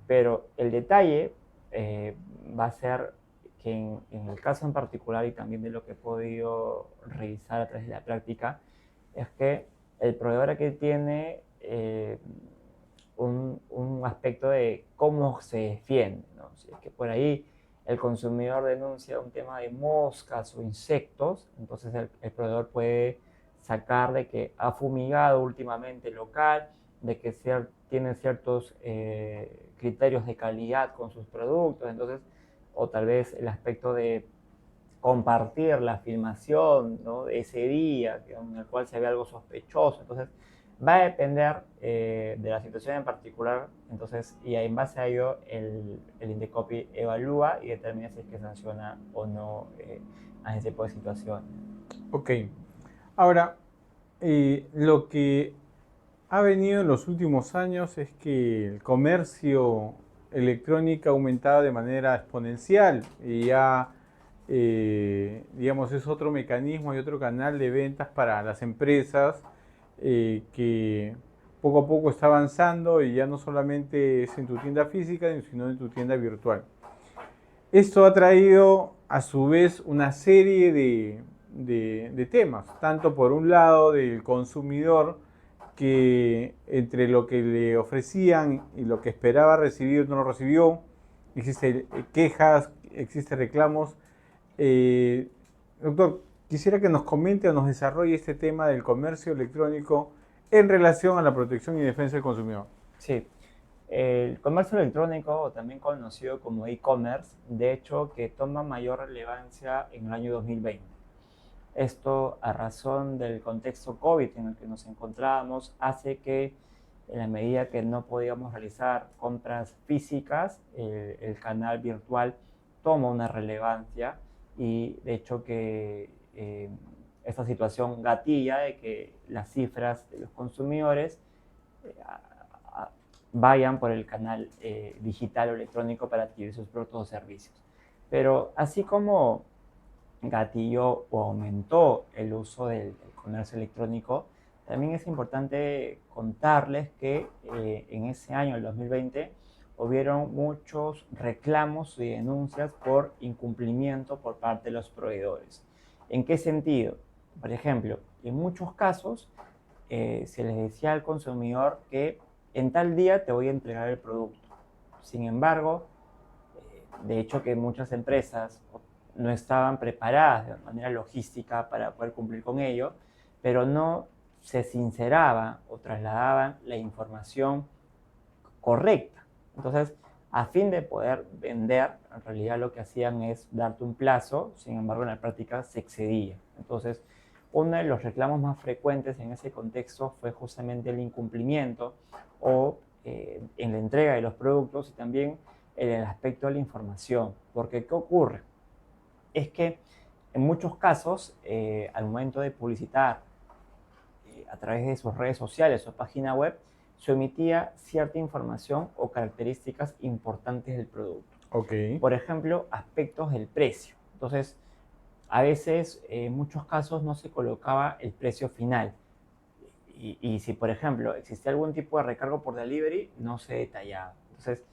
Pero el detalle eh, va a ser que en el caso en particular y también de lo que he podido revisar a través de la práctica, es que el proveedor aquí tiene un aspecto de cómo se defiende, ¿no? Si es que por ahí el consumidor denuncia un tema de moscas o insectos, entonces el proveedor puede sacar de que ha fumigado últimamente el local, de que tiene ciertos criterios de calidad con sus productos, entonces, o tal vez el aspecto de compartir la filmación, ¿no?, de ese día en el cual se ve algo sospechoso. Entonces, va a depender de la situación en particular. Entonces, y en base a ello, el Indecopi evalúa y determina si es que sanciona o no a ese tipo de situación. Ok. Ahora, lo que ha venido en los últimos años es que el comercio electrónico ha aumentado de manera exponencial y ya, digamos, es otro mecanismo y otro canal de ventas para las empresas que poco a poco está avanzando y ya no solamente es en tu tienda física, sino en tu tienda virtual. Esto ha traído a su vez una serie de temas, tanto por un lado del consumidor, que entre lo que le ofrecían y lo que esperaba recibir no lo recibió, existen quejas, existen reclamos. Doctor, quisiera que nos comente o nos desarrolle este tema del comercio electrónico en relación a la protección y defensa del consumidor. Sí, el comercio electrónico, también conocido como e-commerce, de hecho que toma mayor relevancia en el año 2020. Esto, a razón del contexto COVID en el que nos encontrábamos, hace que en la medida que no podíamos realizar compras físicas, el canal virtual toma una relevancia y de hecho que esta situación gatilla de que las cifras de los consumidores eh, vayan por el canal digital o electrónico para adquirir sus productos o servicios. Pero así como gatilló o aumentó el uso del comercio electrónico, también es importante contarles que en ese año, el 2020, hubieron muchos reclamos y denuncias por incumplimiento por parte de los proveedores. ¿En qué sentido? Por ejemplo, en muchos casos se les decía al consumidor que en tal día te voy a entregar el producto. Sin embargo, de hecho que muchas empresas no estaban preparadas de manera logística para poder cumplir con ello, pero no se sinceraban o trasladaban la información correcta. Entonces, a fin de poder vender, en realidad lo que hacían es darte un plazo, sin embargo en la práctica se excedía. Entonces, uno de los reclamos más frecuentes en ese contexto fue justamente el incumplimiento o en la entrega de los productos y también en el aspecto de la información. Porque, ¿qué ocurre? Es que en muchos casos, al momento de publicitar a través de sus redes sociales o página web, se omitía cierta información o características importantes del producto. Ok. Por ejemplo, aspectos del precio. Entonces, a veces, en muchos casos, no se colocaba el precio final. Y si, por ejemplo, existía algún tipo de recargo por delivery, no se detallaba. Entonces,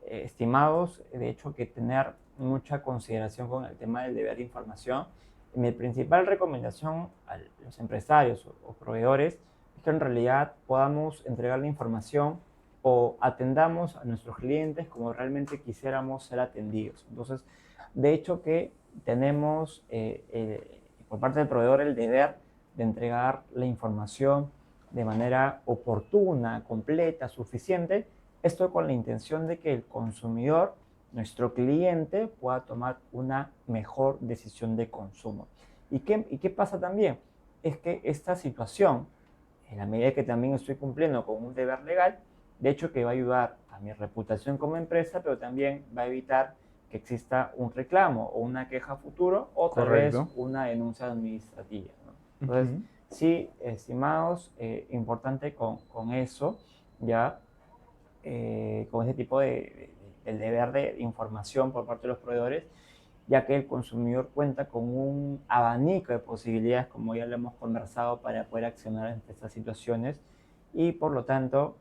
estimados, de hecho, que tener mucha consideración con el tema del deber de información. Mi principal recomendación a los empresarios o proveedores es que en realidad podamos entregar la información o atendamos a nuestros clientes como realmente quisiéramos ser atendidos. Entonces, de hecho que tenemos por parte del proveedor el deber de entregar la información de manera oportuna, completa, suficiente, esto con la intención de que el consumidor, nuestro cliente, pueda tomar una mejor decisión de consumo. ¿Y qué pasa también? Es que esta situación, en la medida que también estoy cumpliendo con un deber legal, de hecho que va a ayudar a mi reputación como empresa, pero también va a evitar que exista un reclamo o una queja futuro o tal vez Correcto. una denuncia administrativa, ¿no? Entonces, Ujú. sí, estimados, importante con eso, ya con ese tipo el deber de información por parte de los proveedores, ya que el consumidor cuenta con un abanico de posibilidades, como ya lo hemos conversado, para poder accionar ante estas situaciones y por lo tanto,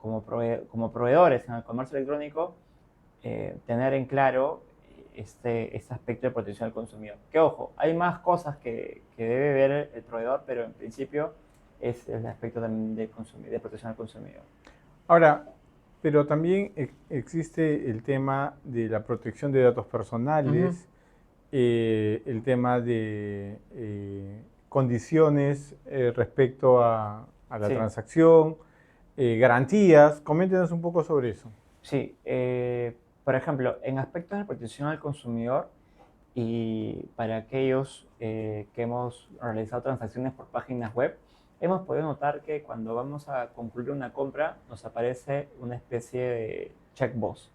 como proveedores en el comercio electrónico, tener en claro este aspecto de protección al consumidor. Que ojo, hay más cosas que debe ver el proveedor, pero en principio es el aspecto también de protección al consumidor. Ahora, pero también existe el tema de la protección de datos Ujú. personales, el tema de condiciones respecto a la Sí, transacción, garantías. Coméntenos un poco sobre eso. sí. Por ejemplo, en aspectos de protección al consumidor y para aquellos que hemos realizado transacciones por páginas web, hemos podido notar que cuando vamos a concluir una compra nos aparece una especie de checkbox,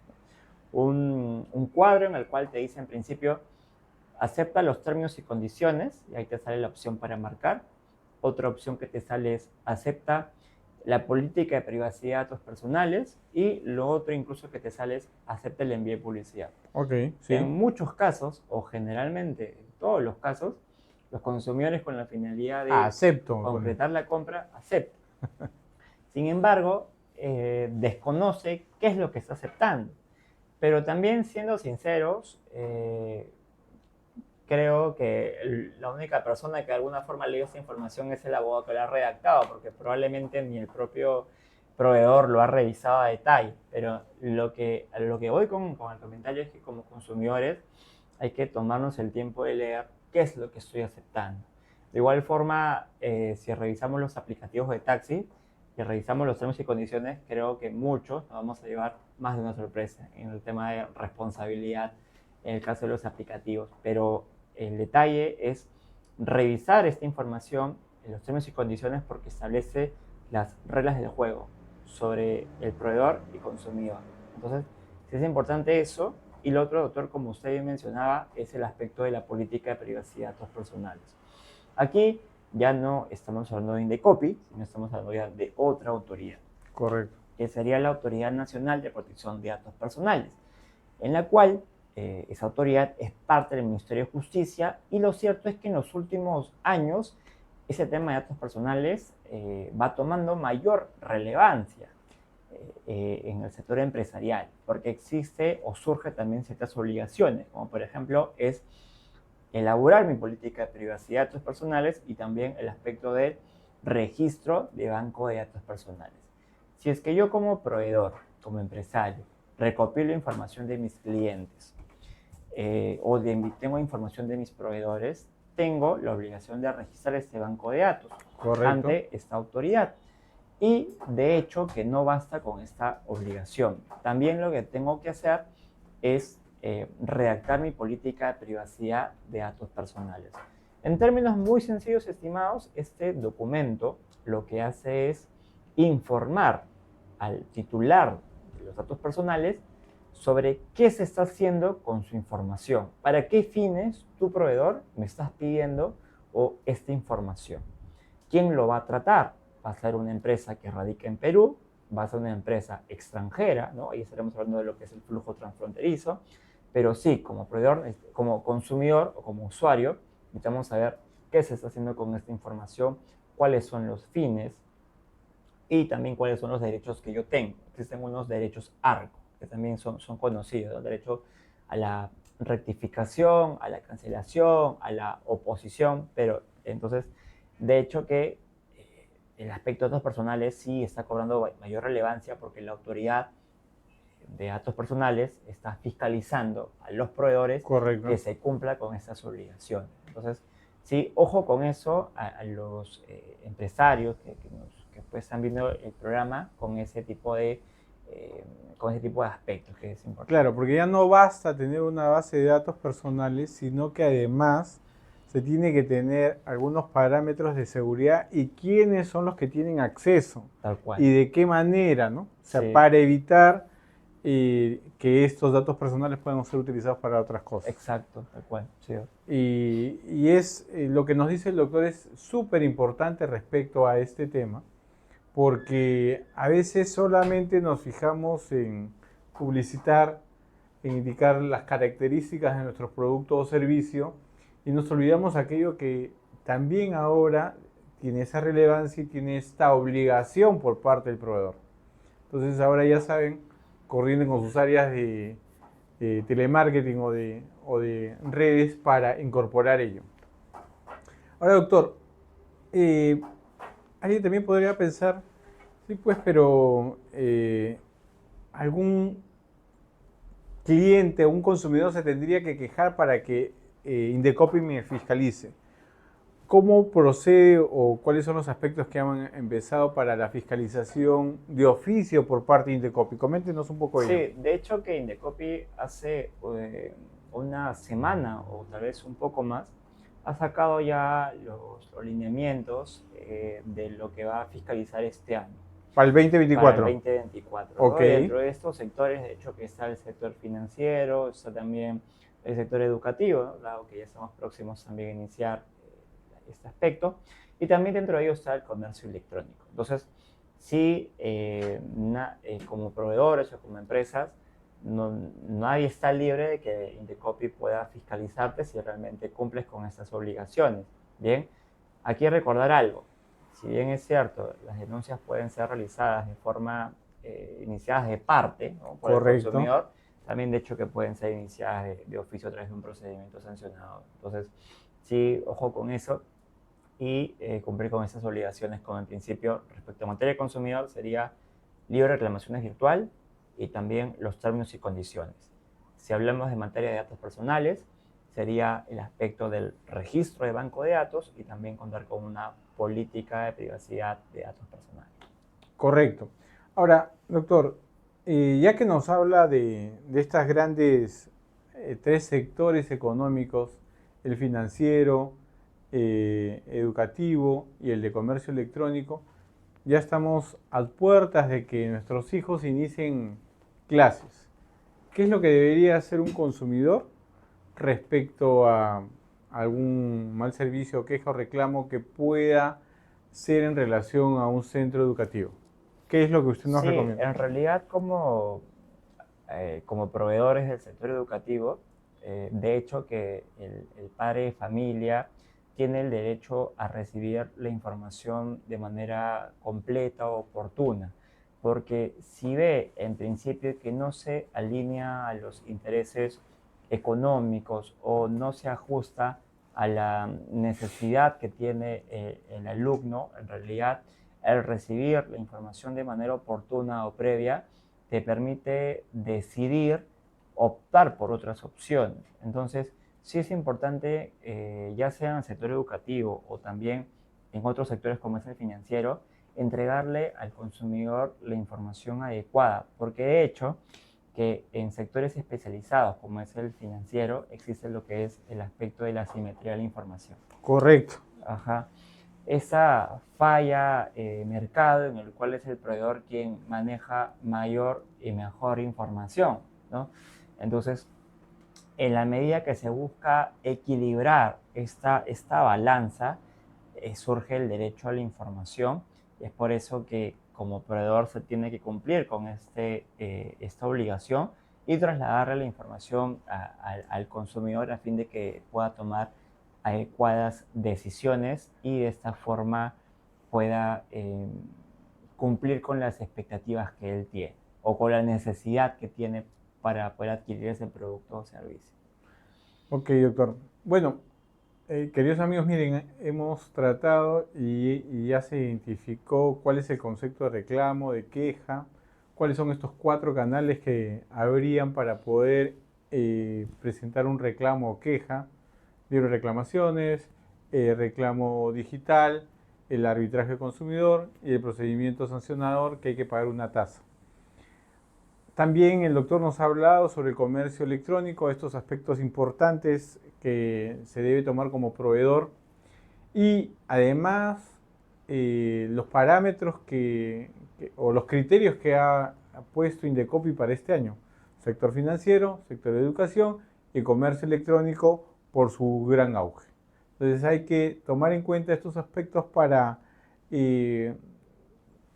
un cuadro en el cual te dice en principio acepta los términos y condiciones, y ahí te sale la opción para marcar. Otra opción que te sale es acepta la política de privacidad de datos personales, y lo otro incluso que te sale es acepta el envío de publicidad. Ok, En sí. muchos casos, o generalmente en todos los casos, los consumidores con la finalidad de Acepto. concretar la compra aceptan. Sin embargo, desconoce qué es lo que está aceptando. Pero también, siendo sinceros, creo que la única persona que de alguna forma lee esta información es el abogado que la ha redactado, porque probablemente ni el propio proveedor lo ha revisado a detalle. Pero lo que voy con el comentario es que como consumidores hay que tomarnos el tiempo de leer qué es lo que estoy aceptando. De igual forma, si revisamos los aplicativos de taxi y revisamos los términos y condiciones, creo que muchos nos vamos a llevar más de una sorpresa en el tema de responsabilidad en el caso de los aplicativos. Pero el detalle es revisar esta información en los términos y condiciones porque establece las reglas del juego sobre el proveedor y consumidor. Entonces, sí es importante eso. Y lo otro, doctor, como usted bien mencionaba, es el aspecto de la política de privacidad de datos personales. Aquí ya no estamos hablando de Indecopi, sino estamos hablando ya de otra autoridad, Correcto. que sería la Autoridad Nacional de Protección de Datos Personales, en la cual esa autoridad es parte del Ministerio de Justicia, y lo cierto es que en los últimos años ese tema de datos personales va tomando mayor relevancia en el sector empresarial, porque existe o surge también ciertas obligaciones, como por ejemplo es elaborar mi política de privacidad de datos personales y también el aspecto del registro de banco de datos personales. Si es que yo como proveedor, como empresario, recopilo información de mis clientes tengo información de mis proveedores, tengo la obligación de registrar este banco de datos Correcto. ante esta autoridad. Y de hecho que no basta con esta obligación. También lo que tengo que hacer es redactar mi política de privacidad de datos personales. En términos muy sencillos, estimados, este documento lo que hace es informar al titular de los datos personales sobre qué se está haciendo con su información, para qué fines tu proveedor me estás pidiendo esta información, quién lo va a tratar. Va a ser una empresa que radica en Perú, va a ser una empresa extranjera, ¿no? Ahí estaremos hablando de lo que es el flujo transfronterizo, pero sí, como proveedor, como consumidor o como usuario, necesitamos saber qué se está haciendo con esta información, cuáles son los fines y también cuáles son los derechos que yo tengo. Existen unos derechos ARCO, que también son conocidos, ¿no? Derecho a la rectificación, a la cancelación, a la oposición, pero entonces, de hecho que el aspecto de datos personales sí está cobrando mayor relevancia porque la autoridad de datos personales está fiscalizando a los proveedores que Correcto. se cumpla con estas obligaciones. Entonces, Sí, ojo con eso a los empresarios que pues están viendo el programa eh, con ese tipo de aspectos que es importante. Claro, porque ya no basta tener una base de datos personales, sino que además se tiene que tener algunos parámetros de seguridad y quiénes son los que tienen acceso Tal cual. y de qué manera, ¿no? O sea, Sí, para evitar que estos datos personales puedan ser utilizados para otras cosas. exacto, tal cual. Sí, Y es lo que nos dice el doctor es súper importante respecto a este tema, porque a veces solamente nos fijamos en publicitar, en indicar las características de nuestros productos o servicios y nos olvidamos aquello que también ahora tiene esa relevancia y tiene esta obligación por parte del proveedor. Entonces ahora ya saben, corriendo con sus áreas de telemarketing o de redes para incorporar ello. Ahora, doctor, eh, alguien también podría pensar, sí, pues, pero algún cliente o un consumidor se tendría que quejar para que Indecopy me fiscalice. ¿Cómo procede o cuáles son los aspectos que han empezado para la fiscalización de oficio por parte de Indecopy? Coméntenos un poco ello. sí, de hecho que Indecopy hace una semana o tal vez un poco más ha sacado ya los lineamientos de lo que va a fiscalizar este año. Para el Para el 2024. 2024. ¿No? Ok. Dentro de estos sectores, de hecho, que está el sector financiero, está también el sector educativo, ¿no? Dado que ya estamos próximos también a iniciar este aspecto, y también dentro de ello está el comercio electrónico. Entonces, sí, como proveedores o como empresas, nadie está libre de que Indecopy pueda fiscalizarte si realmente cumples con estas obligaciones. Bien, aquí recordar algo. Si bien es cierto, las denuncias pueden ser realizadas de forma iniciadas de parte, ¿no? Por el Correcto. consumidor, también de hecho que pueden ser iniciadas de oficio a través de un procedimiento sancionado. Entonces, sí, ojo con eso y cumplir con esas obligaciones como en principio respecto a materia de consumidor sería libre de reclamaciones virtual y también los términos y condiciones. Si hablamos de materia de datos personales, sería el aspecto del registro de banco de datos y también contar con una política de privacidad de datos personales. Correcto. Ahora, doctor, ya que nos habla de estas grandes tres sectores económicos, el financiero, educativo y el de comercio electrónico, ya estamos a puertas de que nuestros hijos inicien clases. ¿Qué es lo que debería hacer un consumidor respecto a algún mal servicio, queja o reclamo que pueda ser en relación a un centro educativo? ¿Qué es lo que usted nos Sí, recomienda? en realidad como proveedores del sector educativo, de hecho que el padre de familia tiene el derecho a recibir la información de manera completa o oportuna, porque si ve en principio que no se alinea a los intereses económicos o no se ajusta a la necesidad que tiene el alumno, en realidad el recibir la información de manera oportuna o previa te permite decidir optar por otras opciones. Entonces, sí es importante, ya sea en el sector educativo o también en otros sectores como es el financiero, entregarle al consumidor la información adecuada, porque de hecho que en sectores especializados como es el financiero existe lo que es el aspecto de la asimetría de la información. Correcto. Ajá. Esa falla mercado en el cual es el proveedor quien maneja mayor y mejor información, ¿no? Entonces, en la medida que se busca equilibrar esta balanza, surge el derecho a la información y es por eso que como proveedor se tiene que cumplir con esta obligación y trasladarle la información al consumidor a fin de que pueda tomar adecuadas decisiones y de esta forma pueda cumplir con las expectativas que él tiene o con la necesidad que tiene para poder adquirir ese producto o servicio. Ok, doctor. Bueno, queridos amigos, miren, hemos tratado y ya se identificó cuál es el concepto de reclamo, de queja, cuáles son estos cuatro canales que habrían para poder presentar un reclamo o queja, libro de reclamaciones, el reclamo digital, el arbitraje consumidor y el procedimiento sancionador, que hay que pagar una tasa. También el doctor nos ha hablado sobre el comercio electrónico, estos aspectos importantes que se debe tomar como proveedor, y además los parámetros o los criterios que ha puesto Indecopi para este año: sector financiero, sector de educación y comercio electrónico, por su gran auge. Entonces hay que tomar en cuenta estos aspectos para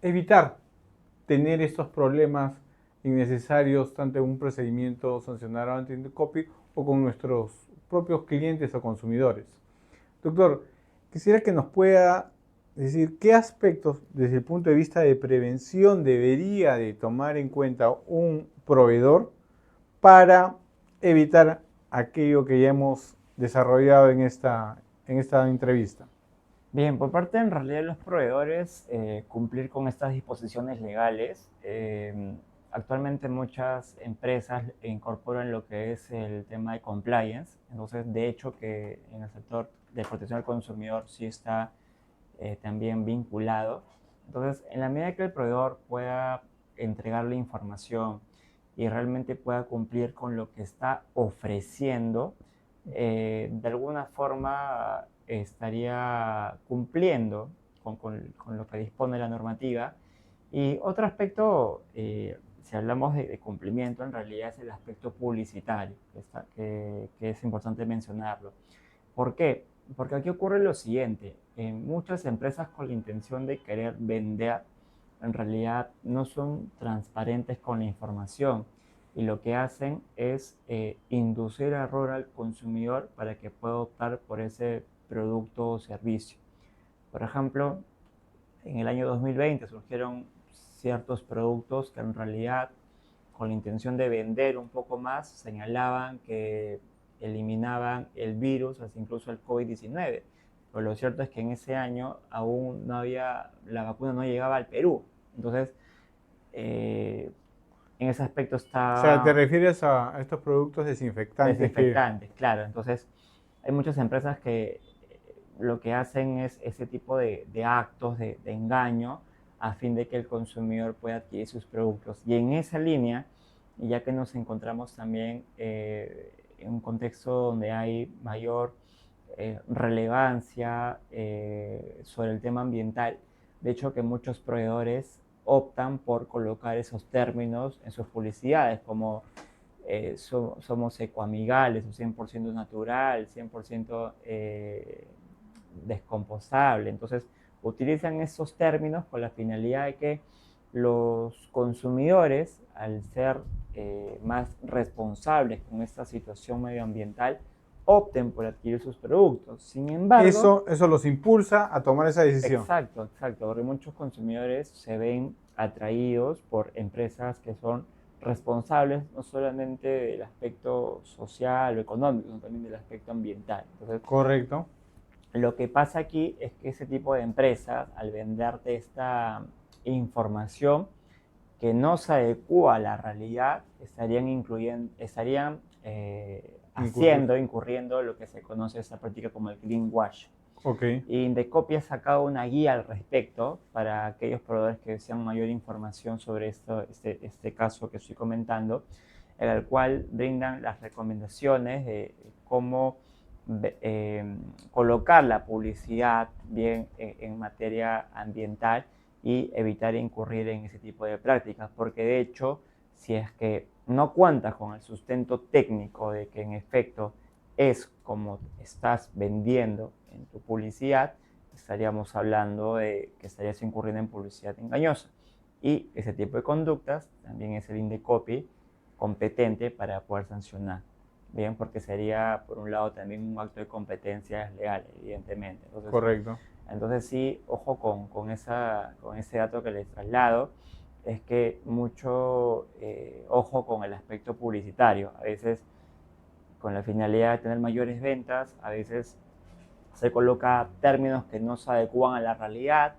evitar tener estos problemas innecesarios tanto en un procedimiento sancionador ante Indecopi o con nuestros propios clientes o consumidores. Doctor, quisiera que nos pueda decir qué aspectos desde el punto de vista de prevención debería de tomar en cuenta un proveedor para evitar aquello que ya hemos desarrollado en esta entrevista. Bien, por parte en realidad de los proveedores, cumplir con estas disposiciones legales. Actualmente muchas empresas incorporan lo que es el tema de compliance. Entonces, de hecho, que en el sector de protección al consumidor sí está también vinculado. Entonces, en la medida que el proveedor pueda entregar la información y realmente pueda cumplir con lo que está ofreciendo, de alguna forma estaría cumpliendo con lo que dispone la normativa. Y otro aspecto, si hablamos de cumplimiento, en realidad es el aspecto publicitario, que es importante mencionarlo. ¿Por qué? Porque aquí ocurre lo siguiente: muchas empresas, con la intención de querer vender, en realidad no son transparentes con la información, y lo que hacen es inducir error al consumidor para que pueda optar por ese producto o servicio. Por ejemplo, en el año 2020 surgieron ciertos productos que en realidad, con la intención de vender un poco más, señalaban que eliminaban el virus, así incluso el COVID-19. Pero lo cierto es que en ese año aún la vacuna no llegaba al Perú. Entonces, en ese aspecto está... O sea, ¿te refieres a estos productos desinfectantes? Desinfectantes, claro. Entonces, hay muchas empresas que lo que hacen es ese tipo de actos de engaño a fin de que el consumidor pueda adquirir sus productos. Y en esa línea, ya que nos encontramos también en un contexto donde hay mayor relevancia sobre el tema ambiental, de hecho que muchos proveedores optan por colocar esos términos en sus publicidades, como somos ecoamigables, o 100% natural, 100% descompostable. Entonces, utilizan esos términos con la finalidad de que los consumidores, al ser más responsables con esta situación medioambiental, opten por adquirir sus productos. Sin embargo... Eso los impulsa a tomar esa decisión. Exacto, porque muchos consumidores se ven atraídos por empresas que son responsables no solamente del aspecto social o económico, sino también del aspecto ambiental. Entonces, correcto. Lo que pasa aquí es que ese tipo de empresas, al venderte esta información que no se adecua a la realidad, estarían incurriendo lo que se conoce esa práctica como el greenwash. Okay. Y Indecopi ha sacado una guía al respecto para aquellos proveedores que desean mayor información sobre este caso que estoy comentando, en el cual brindan las recomendaciones de cómo colocar la publicidad bien en materia ambiental y evitar incurrir en ese tipo de prácticas, porque de hecho, si es que no cuentas con el sustento técnico de que en efecto es como estás vendiendo en tu publicidad, estaríamos hablando de que estarías incurriendo en publicidad engañosa. Y ese tipo de conductas también es el Indecopi competente para poder sancionar. Bien, porque sería, por un lado, también un acto de competencia desleal, evidentemente. Entonces, correcto. Entonces sí, ojo con ese dato que les traslado, es que mucho ojo con el aspecto publicitario. A veces, con la finalidad de tener mayores ventas, a veces se coloca términos que no se adecuan a la realidad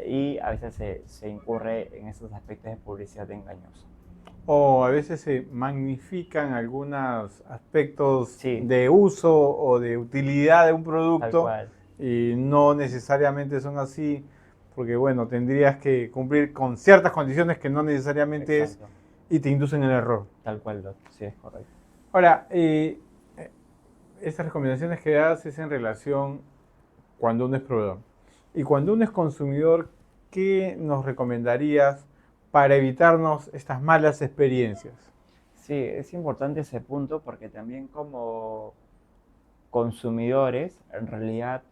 y a veces se incurre en esos aspectos de publicidad engañosa. O a veces se magnifican algunos aspectos Sí, de uso o de utilidad de un tal producto cual. y no necesariamente son así, porque bueno, tendrías que cumplir con ciertas condiciones que no necesariamente es Exacto, y te inducen en el error. tal cual, Doc. Sí, es correcto. Ahora, estas recomendaciones que das es en relación cuando uno es proveedor. Y cuando uno es consumidor, ¿qué nos recomendarías para evitarnos estas malas experiencias? Sí, es importante ese punto porque también como consumidores, en realidad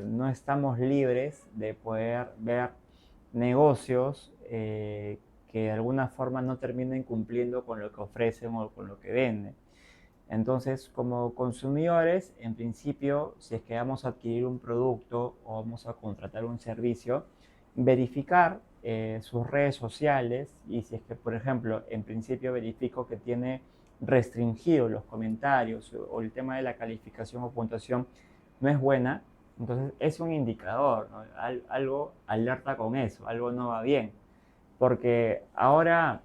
no estamos libres de poder ver negocios que de alguna forma no terminen cumpliendo con lo que ofrecen o con lo que venden. Entonces, como consumidores, en principio, si es que vamos a adquirir un producto o vamos a contratar un servicio, verificar sus redes sociales y si es que, por ejemplo, en principio verifico que tiene restringidos los comentarios o el tema de la calificación o puntuación no es buena, entonces es un indicador, ¿no? Algo alerta con eso, algo no va bien. Porque ahora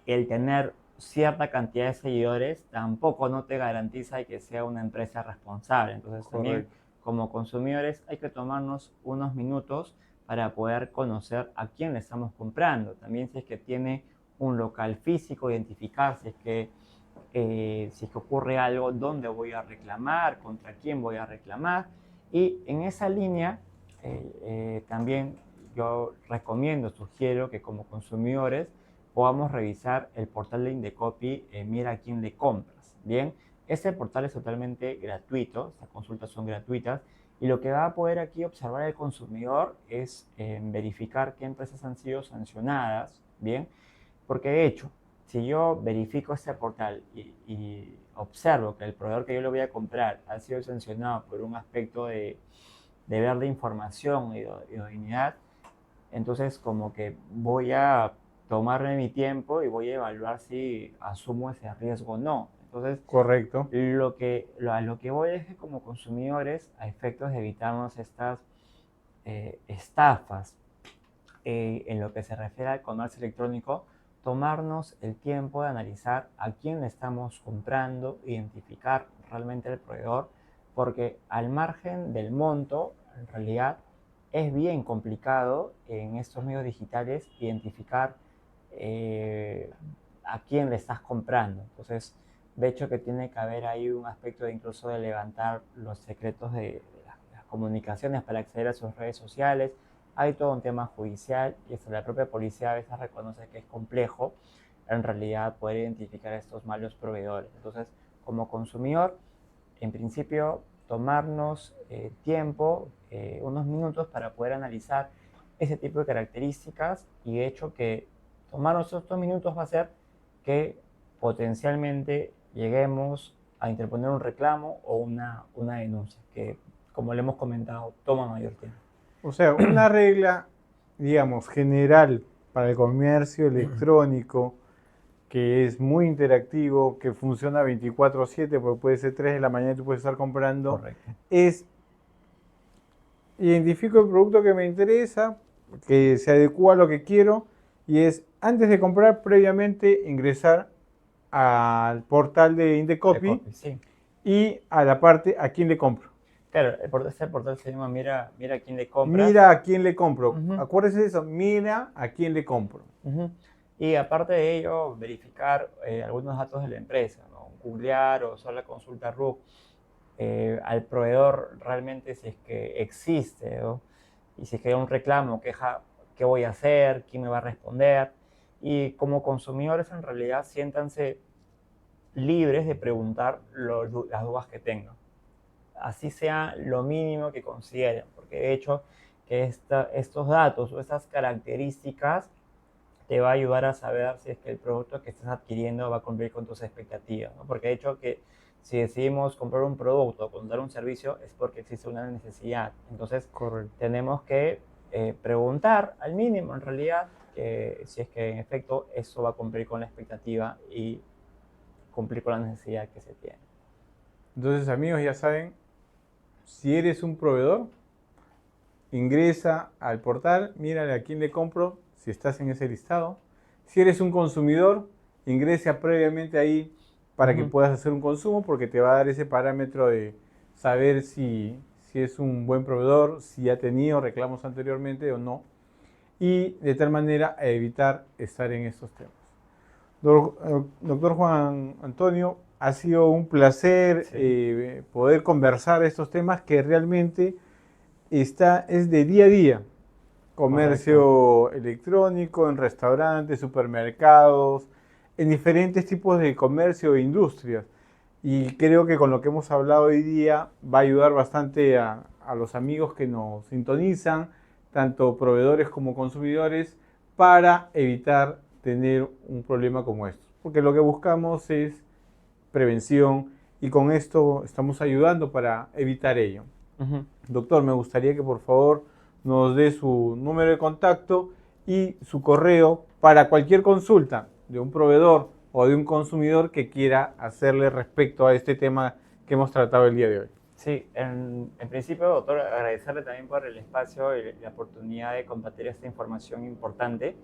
el tener cierta cantidad de seguidores tampoco no te garantiza que sea una empresa responsable. Entonces también Correcto. como consumidores hay que tomarnos unos minutos para poder conocer a quién le estamos comprando. También si es que tiene un local físico, identificar si es que ocurre algo, dónde voy a reclamar, contra quién voy a reclamar. Y en esa línea también yo recomiendo, sugiero que como consumidores podamos revisar el portal de Indecopy, mira a quién le compras. Bien, este portal es totalmente gratuito, estas consultas son gratuitas y lo que va a poder aquí observar el consumidor es verificar qué empresas han sido sancionadas, bien, porque de hecho, si yo verifico este portal y observo que el proveedor que yo le voy a comprar ha sido sancionado por un aspecto de deber de información y de idoneidad, entonces como que voy a tomarme mi tiempo y voy a evaluar si asumo ese riesgo o no. Entonces, Correcto. a lo que voy es que como consumidores, a efectos de evitarnos estas estafas, en lo que se refiere al comercio electrónico, tomarnos el tiempo de analizar a quién le estamos comprando, identificar realmente el proveedor, porque al margen del monto, en realidad es bien complicado en estos medios digitales identificar eh, a quién le estás comprando. Entonces, de hecho que tiene que haber ahí un aspecto de incluso de levantar los secretos de las comunicaciones para acceder a sus redes sociales. Hay todo un tema judicial y hasta la propia policía a veces reconoce que es complejo en realidad poder identificar a estos malos proveedores. Entonces, como consumidor, en principio, tomarnos tiempo, unos minutos para poder analizar ese tipo de características y de hecho que tomarnos estos minutos va a hacer que potencialmente lleguemos a interponer un reclamo o una denuncia, que como le hemos comentado, toma mayor tiempo. O sea, una regla, digamos, general para el comercio electrónico que es muy interactivo, que funciona 24/7, porque puede ser 3 de la mañana y tú puedes estar comprando, Correcto. es identifico el producto que me interesa, que se adecua a lo que quiero, y es antes de comprar, previamente ingresar al portal de De Indecopy copy, sí. y a la parte a quién le compro. Claro, este portal se llama Mira a quién le compras. Mira a quién le compro. Ujú, Acuérdese de eso, mira a quién le compro. ujú. Y aparte de ello, verificar algunos datos de la empresa, ¿no? Googlear o usar la consulta RUC al proveedor realmente si es que existe, ¿no? Y si es que hay un reclamo, queja, qué voy a hacer, quién me va a responder. Y como consumidores en realidad siéntanse libres de preguntar las dudas que tengan. Así sea lo mínimo que consideren, porque de hecho que estos datos o estas características te va a ayudar a saber si es que el producto que estás adquiriendo va a cumplir con tus expectativas, ¿no? Porque de hecho que si decidimos comprar un producto o contratar un servicio es porque existe una necesidad. Entonces Correcto. tenemos que preguntar al mínimo en realidad que si es que en efecto eso va a cumplir con la expectativa y cumplir con la necesidad que se tiene. Entonces, amigos, ya saben, si eres un proveedor, ingresa al portal, mírale a quién le compro, si estás en ese listado. Si eres un consumidor, ingresa previamente ahí para que Ujú. puedas hacer un consumo, porque te va a dar ese parámetro de saber si es un buen proveedor, si ha tenido reclamos anteriormente o no, y de tal manera a evitar estar en estos temas. Doctor Juan Antonio, ha sido un placer poder conversar estos temas que realmente es de día a día. Comercio Correcto. electrónico, en restaurantes, supermercados, en diferentes tipos de comercio e industrias. Y creo que con lo que hemos hablado hoy día va a ayudar bastante a los amigos que nos sintonizan, tanto proveedores como consumidores, para evitar tener un problema como esto. Porque lo que buscamos es prevención y con esto estamos ayudando para evitar ello. Ujú. Doctor, me gustaría que por favor nos dé su número de contacto y su correo para cualquier consulta de un proveedor o de un consumidor que quiera hacerle respecto a este tema que hemos tratado el día de hoy. Sí, en principio, doctor, agradecerle también por el espacio y la oportunidad de compartir esta información importante.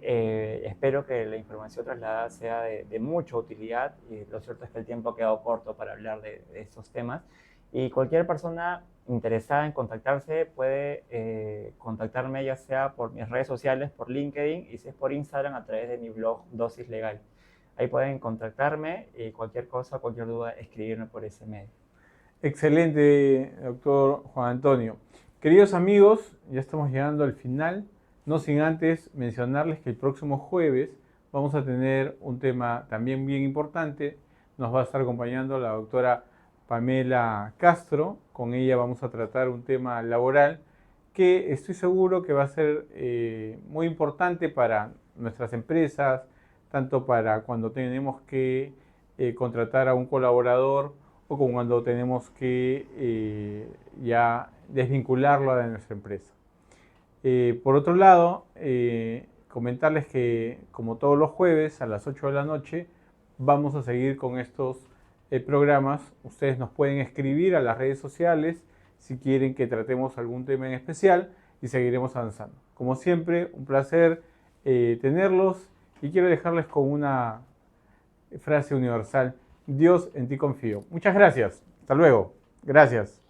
Espero que la información trasladada sea de mucha utilidad y lo cierto es que el tiempo ha quedado corto para hablar de estos temas. Y cualquier persona interesada en contactarse puede contactarme ya sea por mis redes sociales, por LinkedIn y si es por Instagram a través de mi blog Dosis Legal. Ahí pueden contactarme y cualquier cosa, cualquier duda, escribirme por ese medio. Excelente, doctor Juan Antonio. Queridos amigos, ya estamos llegando al final, no sin antes mencionarles que el próximo jueves vamos a tener un tema también bien importante. Nos va a estar acompañando la doctora Pamela Castro. Con ella vamos a tratar un tema laboral que estoy seguro que va a ser muy importante para nuestras empresas, tanto para cuando tenemos que contratar a un colaborador o como cuando tenemos que ya desvincularlo de nuestra empresa. Por otro lado, comentarles que como todos los jueves a las 8 de la noche vamos a seguir con estos programas. Ustedes nos pueden escribir a las redes sociales si quieren que tratemos algún tema en especial y seguiremos avanzando. Como siempre, un placer tenerlos y quiero dejarles con una frase universal. Dios, en ti confío. Muchas gracias. Hasta luego. Gracias.